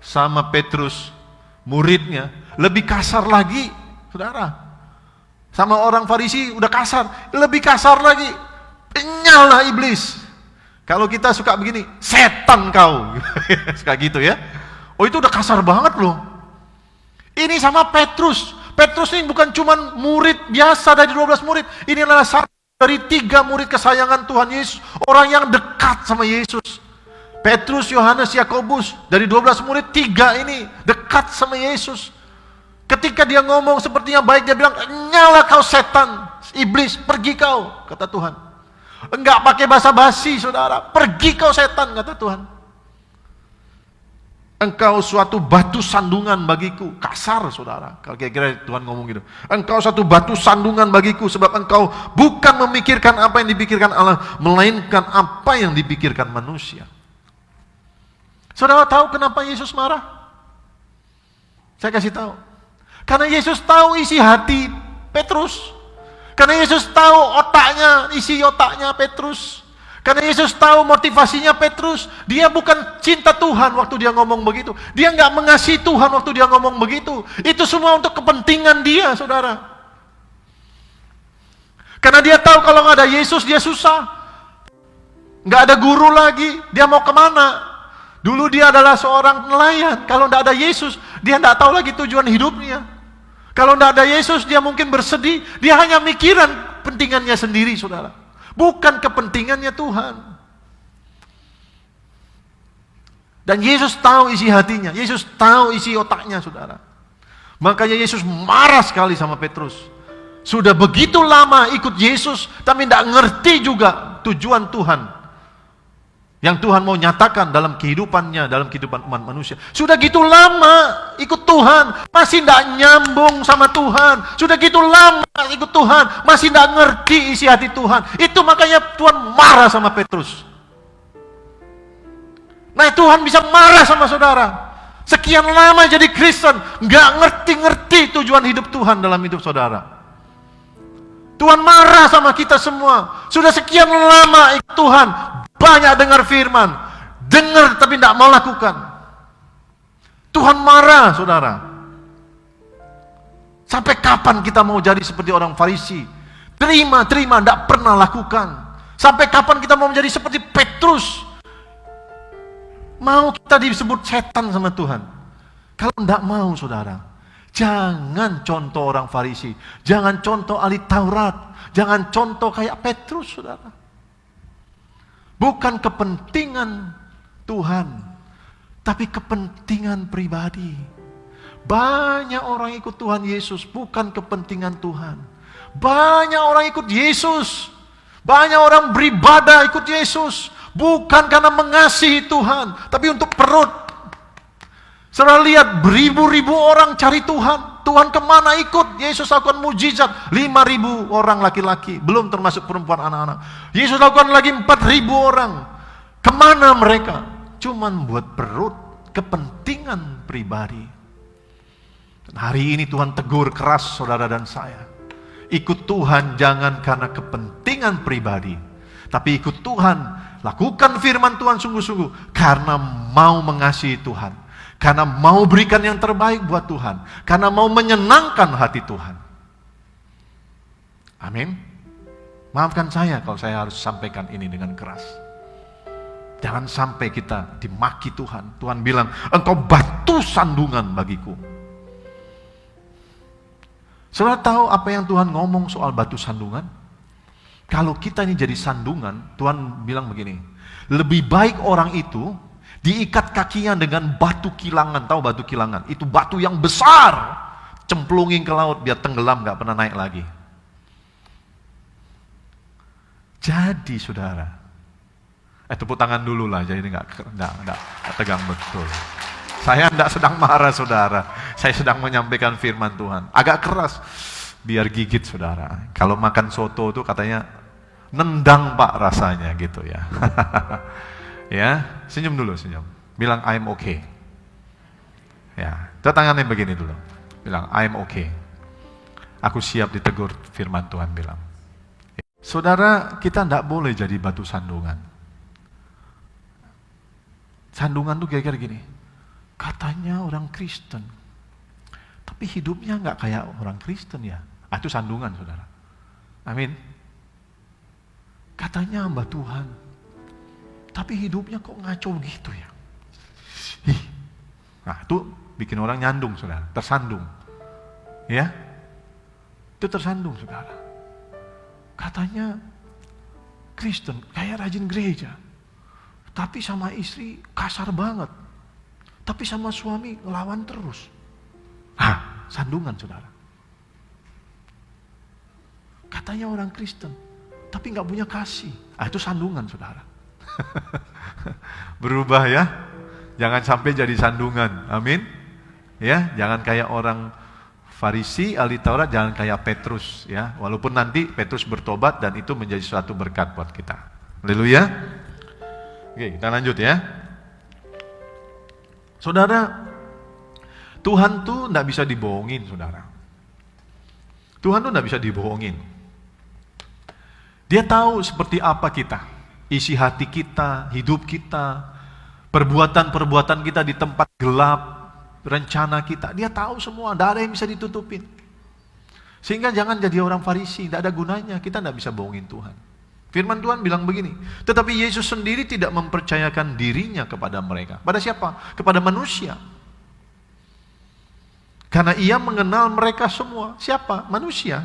Sama Petrus, muridnya, lebih kasar lagi, saudara. Sama orang Farisi udah kasar, lebih kasar lagi, enyalah iblis. Kalau kita suka begini, setan kau. Suka gitu ya. Oh itu udah kasar banget loh. Ini sama Petrus. Petrus ini bukan cuma murid biasa dari 12 murid. Ini adalah satu dari 3 murid kesayangan Tuhan Yesus. Orang yang dekat sama Yesus. Petrus, Yohanes, Yakobus. Dari 12 murid, 3 ini dekat sama Yesus. Ketika dia ngomong sepertinya baik, dia bilang, nyala kau setan, iblis, pergi kau, kata Tuhan. Enggak pakai basa-basi saudara, pergi kau setan, kata Tuhan. Engkau suatu batu sandungan bagiku. Kasar saudara, kalau kira-kira Tuhan ngomong gitu. Engkau suatu batu sandungan bagiku, sebab engkau bukan memikirkan apa yang dipikirkan Allah, melainkan apa yang dipikirkan manusia. Saudara tahu kenapa Yesus marah? Saya kasih tahu. Karena Yesus tahu isi hati Petrus. Karena Yesus tahu isi otaknya Petrus. Karena Yesus tahu motivasinya Petrus. Dia bukan cinta Tuhan waktu dia ngomong begitu. Dia nggak mengasihi Tuhan waktu dia ngomong begitu. Itu semua untuk kepentingan dia, saudara. Karena dia tahu kalau nggak ada Yesus dia susah. Nggak ada guru lagi. Dia mau kemana? Dulu dia adalah seorang nelayan. Kalau nggak ada Yesus, dia nggak tahu lagi tujuan hidupnya. Kalau nggak ada Yesus, dia mungkin bersedih. Dia hanya mikiran pentingannya sendiri, saudara. Bukan kepentingannya Tuhan. Dan Yesus tahu isi hatinya. Yesus tahu isi otaknya, saudara. Makanya Yesus marah sekali sama Petrus. Sudah begitu lama ikut Yesus, tapi tidak ngerti juga tujuan Tuhan. Yang Tuhan mau nyatakan dalam kehidupannya, dalam kehidupan umat manusia. Sudah gitu lama ikut Tuhan, masih tidak nyambung sama Tuhan. Sudah gitu lama ikut Tuhan, masih tidak ngerti isi hati Tuhan. Itu makanya Tuhan marah sama Petrus. Nah Tuhan bisa marah sama saudara. Sekian lama jadi Kristen, nggak ngerti-ngerti tujuan hidup Tuhan dalam hidup saudara. Tuhan marah sama kita semua. Sudah sekian lama ikut Tuhan, banyak dengar firman, dengar tapi tidak mau lakukan. Tuhan marah, saudara. Sampai kapan kita mau jadi seperti orang Farisi? Terima, tidak pernah lakukan. Sampai kapan kita mau menjadi seperti Petrus? Mau kita disebut setan sama Tuhan? Kalau tidak mau, saudara, jangan contoh orang Farisi, jangan contoh ahli Taurat, jangan contoh kayak Petrus, saudara. Bukan kepentingan Tuhan, tapi kepentingan pribadi. Banyak orang ikut Tuhan Yesus bukan kepentingan Tuhan. Banyak orang ikut Yesus, banyak orang beribadah ikut Yesus bukan karena mengasihi Tuhan, tapi untuk perut. Saudara lihat beribu-ribu orang cari Tuhan. Tuhan kemana ikut? Yesus lakukan mujizat 5.000 orang laki-laki, belum termasuk perempuan anak-anak. Yesus lakukan lagi 4.000 orang. Kemana mereka? Cuman buat perut, kepentingan pribadi. Dan hari ini Tuhan tegur keras saudara dan saya. Ikut Tuhan jangan karena kepentingan pribadi, Tapi ikut Tuhan, lakukan firman Tuhan sungguh-sungguh, karena mau mengasihi Tuhan, karena mau berikan yang terbaik buat Tuhan, karena mau menyenangkan hati Tuhan. Amin. Maafkan saya kalau saya harus sampaikan ini dengan keras. Jangan sampai kita dimaki Tuhan. Tuhan bilang, engkau batu sandungan bagiku. Saudara tahu apa yang Tuhan ngomong soal batu sandungan? Kalau kita ini jadi sandungan, Tuhan bilang begini, lebih baik orang itu diikat kakinya dengan batu kilangan. Tahu batu kilangan? Itu batu yang besar, cemplungin ke laut biar tenggelam, gak pernah naik lagi. Jadi saudara, tepuk tangan dulu lah, jadi nggak tegang betul. Saya tidak sedang marah saudara, saya sedang menyampaikan firman Tuhan. Agak keras, biar gigit saudara. Kalau makan soto itu katanya nendang pak rasanya gitu ya. Ya, senyum dulu, senyum. Bilang I'm okay. Ya, itu tangannya begini dulu. Bilang I'm okay. Aku siap ditegur, firman Tuhan bilang. Saudara, kita tidak boleh jadi batu sandungan. Sandungan tuh kira-kira gini. Katanya orang Kristen, tapi hidupnya nggak kayak orang Kristen ya. Itu sandungan saudara. Amin. Katanya hamba Tuhan, tapi hidupnya kok ngaco gitu ya. Nah itu bikin orang nyandung saudara, tersandung. Ya, itu tersandung saudara. Katanya Kristen, kayak rajin gereja, tapi sama istri kasar banget. Tapi sama suami ngelawan terus. Sandungan saudara. Katanya orang Kristen, tapi gak punya kasih. Itu sandungan saudara. Berubah ya. Jangan sampai jadi sandungan. Amin. Ya, jangan kayak orang Farisi, ahli Taurat, jangan kayak Petrus ya. Walaupun nanti Petrus bertobat dan itu menjadi suatu berkat buat kita. Haleluya. Oke, kita lanjut ya. Saudara, Tuhan tuh tidak bisa dibohongin, saudara. Tuhan tuh tidak bisa dibohongin. Dia tahu seperti apa kita, isi hati kita, hidup kita, perbuatan-perbuatan kita di tempat gelap, rencana kita. Dia tahu semua, tidak ada yang bisa ditutupin. Sehingga jangan jadi orang Farisi, tidak ada gunanya, kita tidak bisa bohongin Tuhan. Firman Tuhan bilang begini, tetapi Yesus sendiri tidak mempercayakan dirinya kepada mereka. Pada siapa? Kepada manusia. Karena ia mengenal mereka semua. Siapa? Manusia.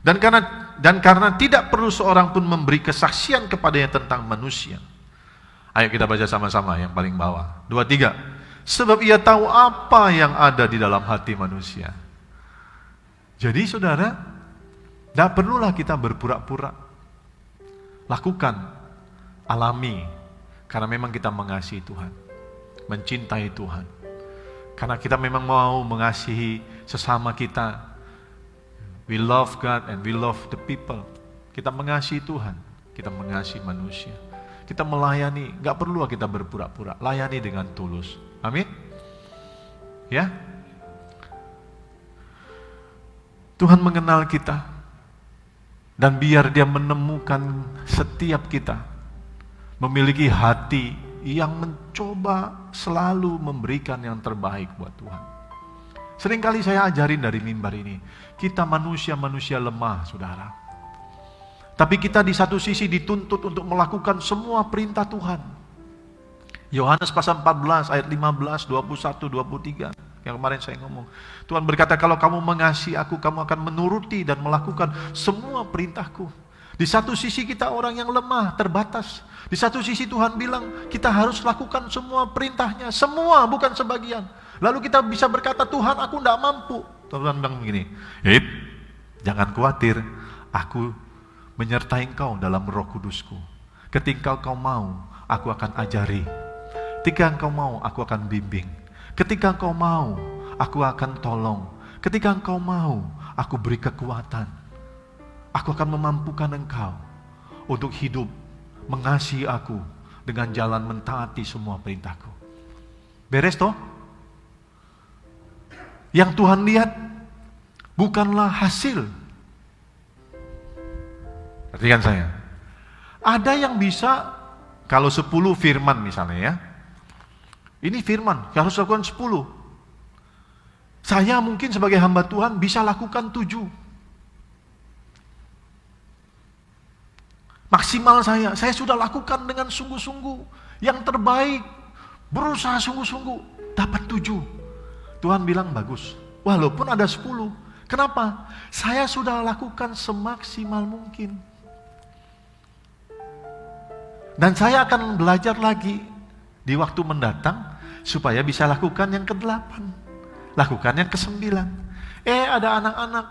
Dan karena tidak perlu seorang pun memberi kesaksian kepadanya tentang manusia. Ayo kita baca sama-sama yang paling bawah. 2, 3. Sebab ia tahu apa yang ada di dalam hati manusia. Jadi saudara, tidak perlulah kita berpura-pura. Lakukan, alami, karena memang kita mengasihi Tuhan, mencintai Tuhan. Karena kita memang mau mengasihi sesama kita. We love God and we love the people. Kita mengasihi Tuhan, kita mengasihi manusia. Kita melayani, gak perlu kita berpura-pura, layani dengan tulus. Amin. Ya. Tuhan mengenal kita. Dan biar dia menemukan setiap kita memiliki hati yang mencoba selalu memberikan yang terbaik buat Tuhan. Seringkali saya ajarin dari mimbar ini, kita manusia-manusia lemah, saudara. Tapi kita di satu sisi dituntut untuk melakukan semua perintah Tuhan. Yohanes pasal 14 ayat 15, 21, 23. Yang kemarin saya ngomong, Tuhan berkata, kalau kamu mengasihi aku, kamu akan menuruti dan melakukan semua perintahku. Di satu sisi kita orang yang lemah, terbatas. Di satu sisi Tuhan bilang, kita harus lakukan semua perintahnya, semua, bukan sebagian. Lalu kita bisa berkata, Tuhan aku tidak mampu. Tuhan bilang begini, jangan khawatir, aku menyertai engkau dalam Roh Kudusku. Ketika engkau mau, aku akan ajari. Ketika engkau mau, aku akan bimbing. Ketika engkau mau, aku akan tolong. Ketika engkau mau, aku beri kekuatan. Aku akan memampukan engkau untuk hidup mengasihi aku dengan jalan mentaati semua perintahku. Beres toh? Yang Tuhan lihat bukanlah hasil. Perhatikan saya. Ada yang bisa, kalau 10 firman misalnya ya, ini firman, harus lakukan 10. Saya mungkin sebagai hamba Tuhan bisa lakukan 7. Maksimal saya sudah lakukan dengan sungguh-sungguh, yang terbaik, berusaha sungguh-sungguh, dapat 7. Tuhan bilang bagus, walaupun ada 10. Kenapa? Saya sudah lakukan semaksimal mungkin. Dan saya akan belajar lagi di waktu mendatang, supaya bisa lakukan yang ke-8, lakukan yang ke-9. Ada anak-anak,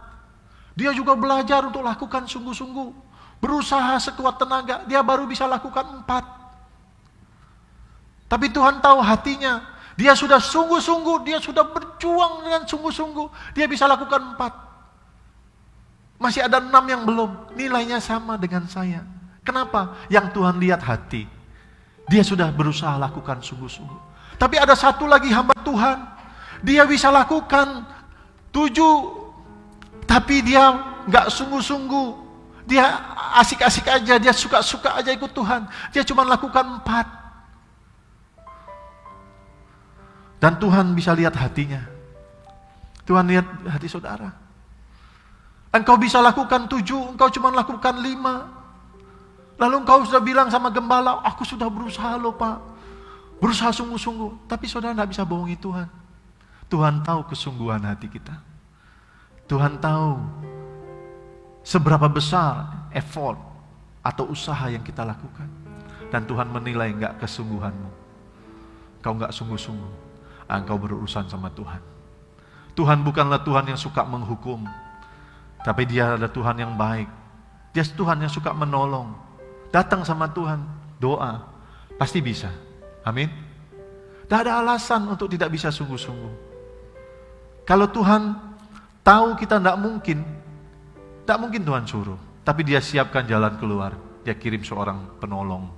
dia juga belajar untuk lakukan sungguh-sungguh, berusaha sekuat tenaga, dia baru bisa lakukan 4. Tapi Tuhan tahu hatinya, dia sudah sungguh-sungguh, dia sudah berjuang dengan sungguh-sungguh, dia bisa lakukan 4. Masih ada 6 yang belum, nilainya sama dengan saya. Kenapa? Yang Tuhan lihat hati, dia sudah berusaha lakukan sungguh-sungguh. Tapi ada satu lagi hamba Tuhan, dia bisa lakukan 7, tapi dia nggak sungguh-sungguh, dia asik-asik aja, dia suka-suka aja ikut Tuhan, dia cuma lakukan 4. Dan Tuhan bisa lihat hatinya. Tuhan lihat hati saudara. Engkau bisa lakukan 7, engkau cuma lakukan 5. Lalu engkau sudah bilang sama gembala, aku sudah berusaha loh Pak, berusaha sungguh-sungguh. Tapi saudara tidak bisa bohongi Tuhan. Tuhan tahu kesungguhan hati kita. Tuhan tahu seberapa besar effort atau usaha yang kita lakukan. Dan Tuhan menilai enggak kesungguhanmu. Kau enggak sungguh-sungguh, engkau berurusan sama Tuhan. Tuhan bukanlah Tuhan yang suka menghukum, tapi Dia adalah Tuhan yang baik. Dia Tuhan yang suka menolong. Datang sama Tuhan, doa, pasti bisa. Amin. Tidak ada alasan untuk tidak bisa sungguh-sungguh. Kalau Tuhan tahu kita tidak mungkin Tuhan suruh. Tapi Dia siapkan jalan keluar. Dia kirim seorang penolong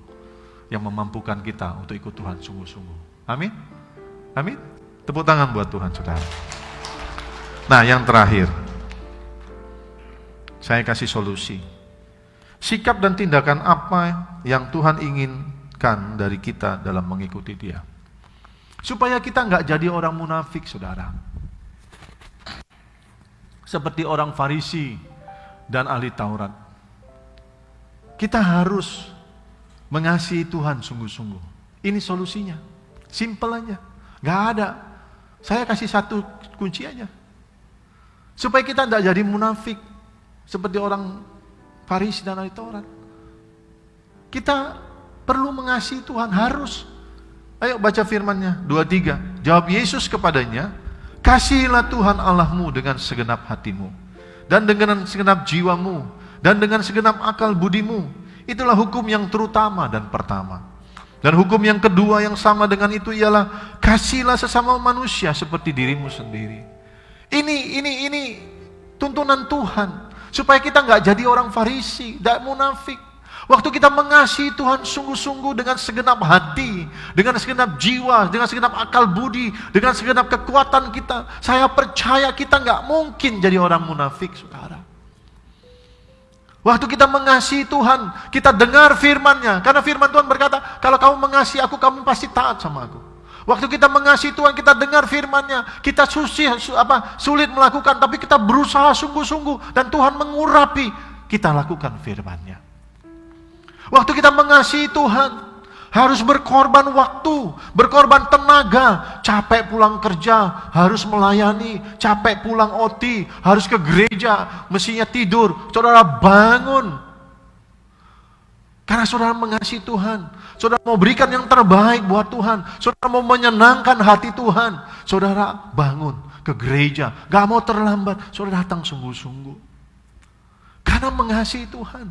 yang memampukan kita untuk ikut Tuhan sungguh-sungguh. Amin. Amin. Tepuk tangan buat Tuhan, saudara. Nah, yang terakhir, saya kasih solusi. Sikap dan tindakan apa yang Tuhan inginkan dari kita dalam mengikuti Dia, supaya kita nggak jadi orang munafik, saudara. Seperti orang Farisi dan ahli Taurat. Kita harus mengasihi Tuhan sungguh-sungguh. Ini solusinya, simple aja, nggak ada. Saya kasih satu kunci aja, supaya kita nggak jadi munafik seperti orang Farisi dan ahli Taurat. Kita perlu mengasihi Tuhan, harus. Ayo baca firman-Nya, 23. Jawab Yesus kepadanya, kasihilah Tuhan Allahmu dengan segenap hatimu, dan dengan segenap jiwamu, dan dengan segenap akal budimu. Itulah hukum yang terutama dan pertama. Dan hukum yang kedua yang sama dengan itu ialah, kasihilah sesama manusia seperti dirimu sendiri. Ini tuntunan Tuhan. Supaya kita nggak jadi orang Farisi, tidak munafik. Waktu kita mengasihi Tuhan sungguh-sungguh dengan segenap hati, dengan segenap jiwa, dengan segenap akal budi, dengan segenap kekuatan kita, saya percaya kita nggak mungkin jadi orang munafik, saudara. Waktu kita mengasihi Tuhan, kita dengar firman-Nya, karena firman Tuhan berkata, kalau kamu mengasihi aku, kamu pasti taat sama aku. Waktu kita mengasihi Tuhan, kita dengar firman-Nya, kita sulit melakukan, tapi kita berusaha sungguh-sungguh, dan Tuhan mengurapi, kita lakukan firman-Nya. Waktu kita mengasihi Tuhan, harus berkorban waktu, berkorban tenaga, capek pulang kerja, harus melayani, capek pulang OT, harus ke gereja, mestinya tidur, saudara bangun. Karena saudara mengasihi Tuhan, saudara mau berikan yang terbaik buat Tuhan, saudara mau menyenangkan hati Tuhan, saudara bangun ke gereja, gak mau terlambat, saudara datang sungguh-sungguh. Karena mengasihi Tuhan.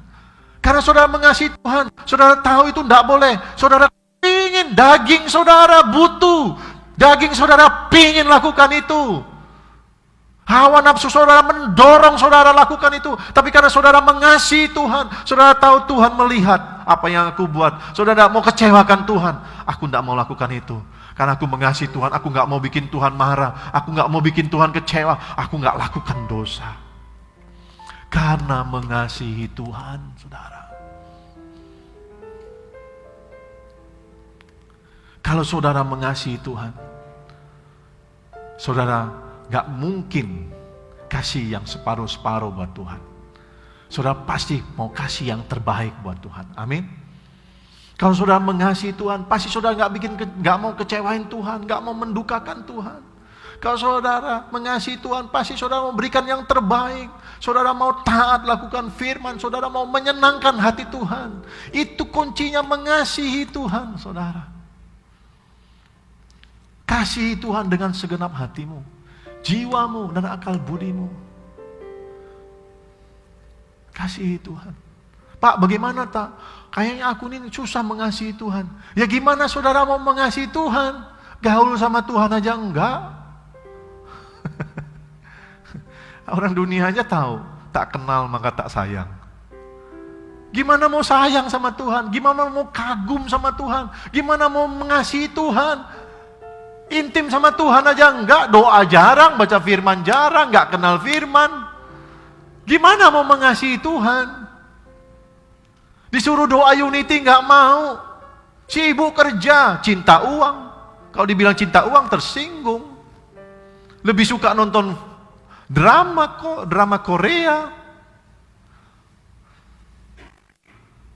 Karena saudara mengasihi Tuhan, saudara tahu itu tidak boleh, saudara ingin, daging saudara butuh, daging saudara pingin lakukan itu. Hawa nafsu saudara mendorong saudara lakukan itu. Tapi karena saudara mengasihi Tuhan, saudara tahu Tuhan melihat apa yang aku buat. Saudara tidak mau kecewakan Tuhan. Aku tidak mau lakukan itu. Karena aku mengasihi Tuhan, aku tidak mau bikin Tuhan marah. Aku tidak mau bikin Tuhan kecewa. Aku tidak lakukan dosa. Karena mengasihi Tuhan, saudara. Kalau saudara mengasihi Tuhan, saudara gak mungkin kasih yang separuh-separuh buat Tuhan. Saudara pasti mau kasih yang terbaik buat Tuhan. Amin. Kalau saudara mengasihi Tuhan, pasti saudara gak mau kecewain Tuhan, gak mau mendukakan Tuhan. Kalau saudara mengasihi Tuhan, pasti saudara mau berikan yang terbaik. Saudara mau taat lakukan firman, saudara mau menyenangkan hati Tuhan. Itu kuncinya mengasihi Tuhan, saudara. Kasihi Tuhan dengan segenap hatimu, jiwamu dan akal budimu. Kasihi Tuhan. Pak, bagaimana tak? Kayaknya aku ini susah mengasihi Tuhan. Ya gimana saudara mau mengasihi Tuhan? Gaul sama Tuhan aja enggak. Orang dunia aja tahu, tak kenal maka tak sayang. Gimana mau sayang sama Tuhan? Gimana mau kagum sama Tuhan? Gimana mau mengasihi Tuhan? Intim sama Tuhan aja enggak, doa jarang, baca firman jarang, enggak kenal firman. Gimana mau mengasihi Tuhan? Disuruh doa unity enggak mau. Sibuk kerja, cinta uang. Kalau dibilang cinta uang tersinggung. Lebih suka nonton drama Korea.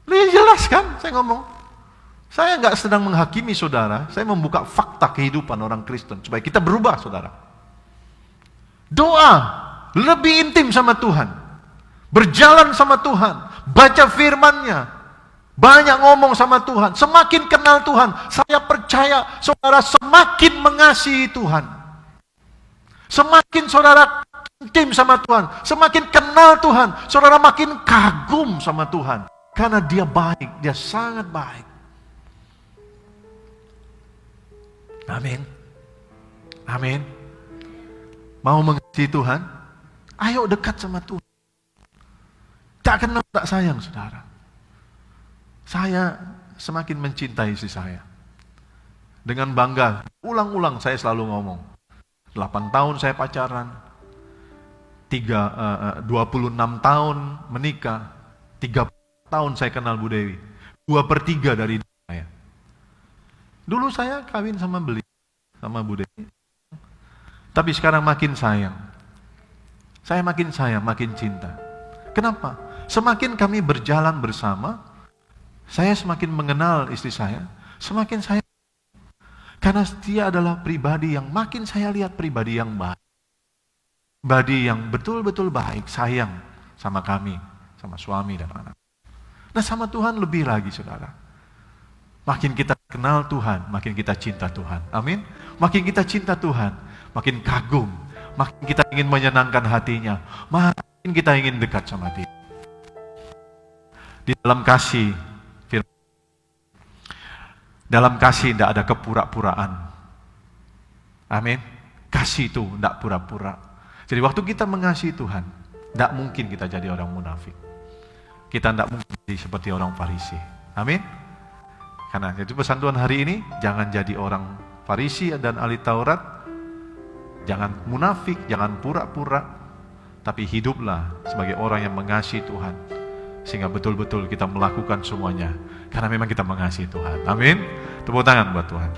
Lebih jelas kan saya ngomong. Saya nggak sedang menghakimi saudara, saya membuka fakta kehidupan orang Kristen supaya kita berubah, saudara. Doa lebih intim sama Tuhan, berjalan sama Tuhan, baca firman-Nya, banyak ngomong sama Tuhan, semakin kenal Tuhan. Saya percaya saudara semakin mengasihi Tuhan, semakin saudara intim sama Tuhan, semakin kenal Tuhan, saudara makin kagum sama Tuhan. Karena Dia baik, Dia sangat baik. Amin. Amin. Mau mengasihi Tuhan? Ayo dekat sama Tuhan. Tak kenal, tak sayang, saudara. Saya semakin mencintai istri saya. Dengan bangga, ulang-ulang saya selalu ngomong. 8 tahun saya pacaran, 26 tahun menikah, 30 tahun saya kenal Bu Dewi. 2/3 dari saya. Dulu saya kawin sama Bu Dewi. Tapi sekarang makin sayang. Saya makin sayang, makin cinta. Kenapa? Semakin kami berjalan bersama, saya semakin mengenal istri saya, semakin saya. Karena dia adalah pribadi yang makin saya lihat pribadi yang baik. Pribadi yang betul-betul baik, sayang sama kami, sama suami dan anak. Nah sama Tuhan lebih lagi, saudara. Makin kita kenal Tuhan, makin kita cinta Tuhan. Amin. Makin kita cinta Tuhan, makin kagum, makin kita ingin menyenangkan hatinya, makin kita ingin dekat sama Dia. Di dalam kasih, dalam kasih tidak ada kepura-puraan. Amin. Kasih itu tidak pura-pura. Jadi waktu kita mengasihi Tuhan, tidak mungkin kita jadi orang munafik. Kita tidak mungkin jadi seperti orang Farisi. Amin. Karena itu pesan Tuhan hari ini, jangan jadi orang Farisi dan ahli Taurat, jangan munafik, jangan pura-pura, tapi hiduplah sebagai orang yang mengasihi Tuhan, sehingga betul-betul kita melakukan semuanya, karena memang kita mengasihi Tuhan. Amin. Tepuk tangan buat Tuhan.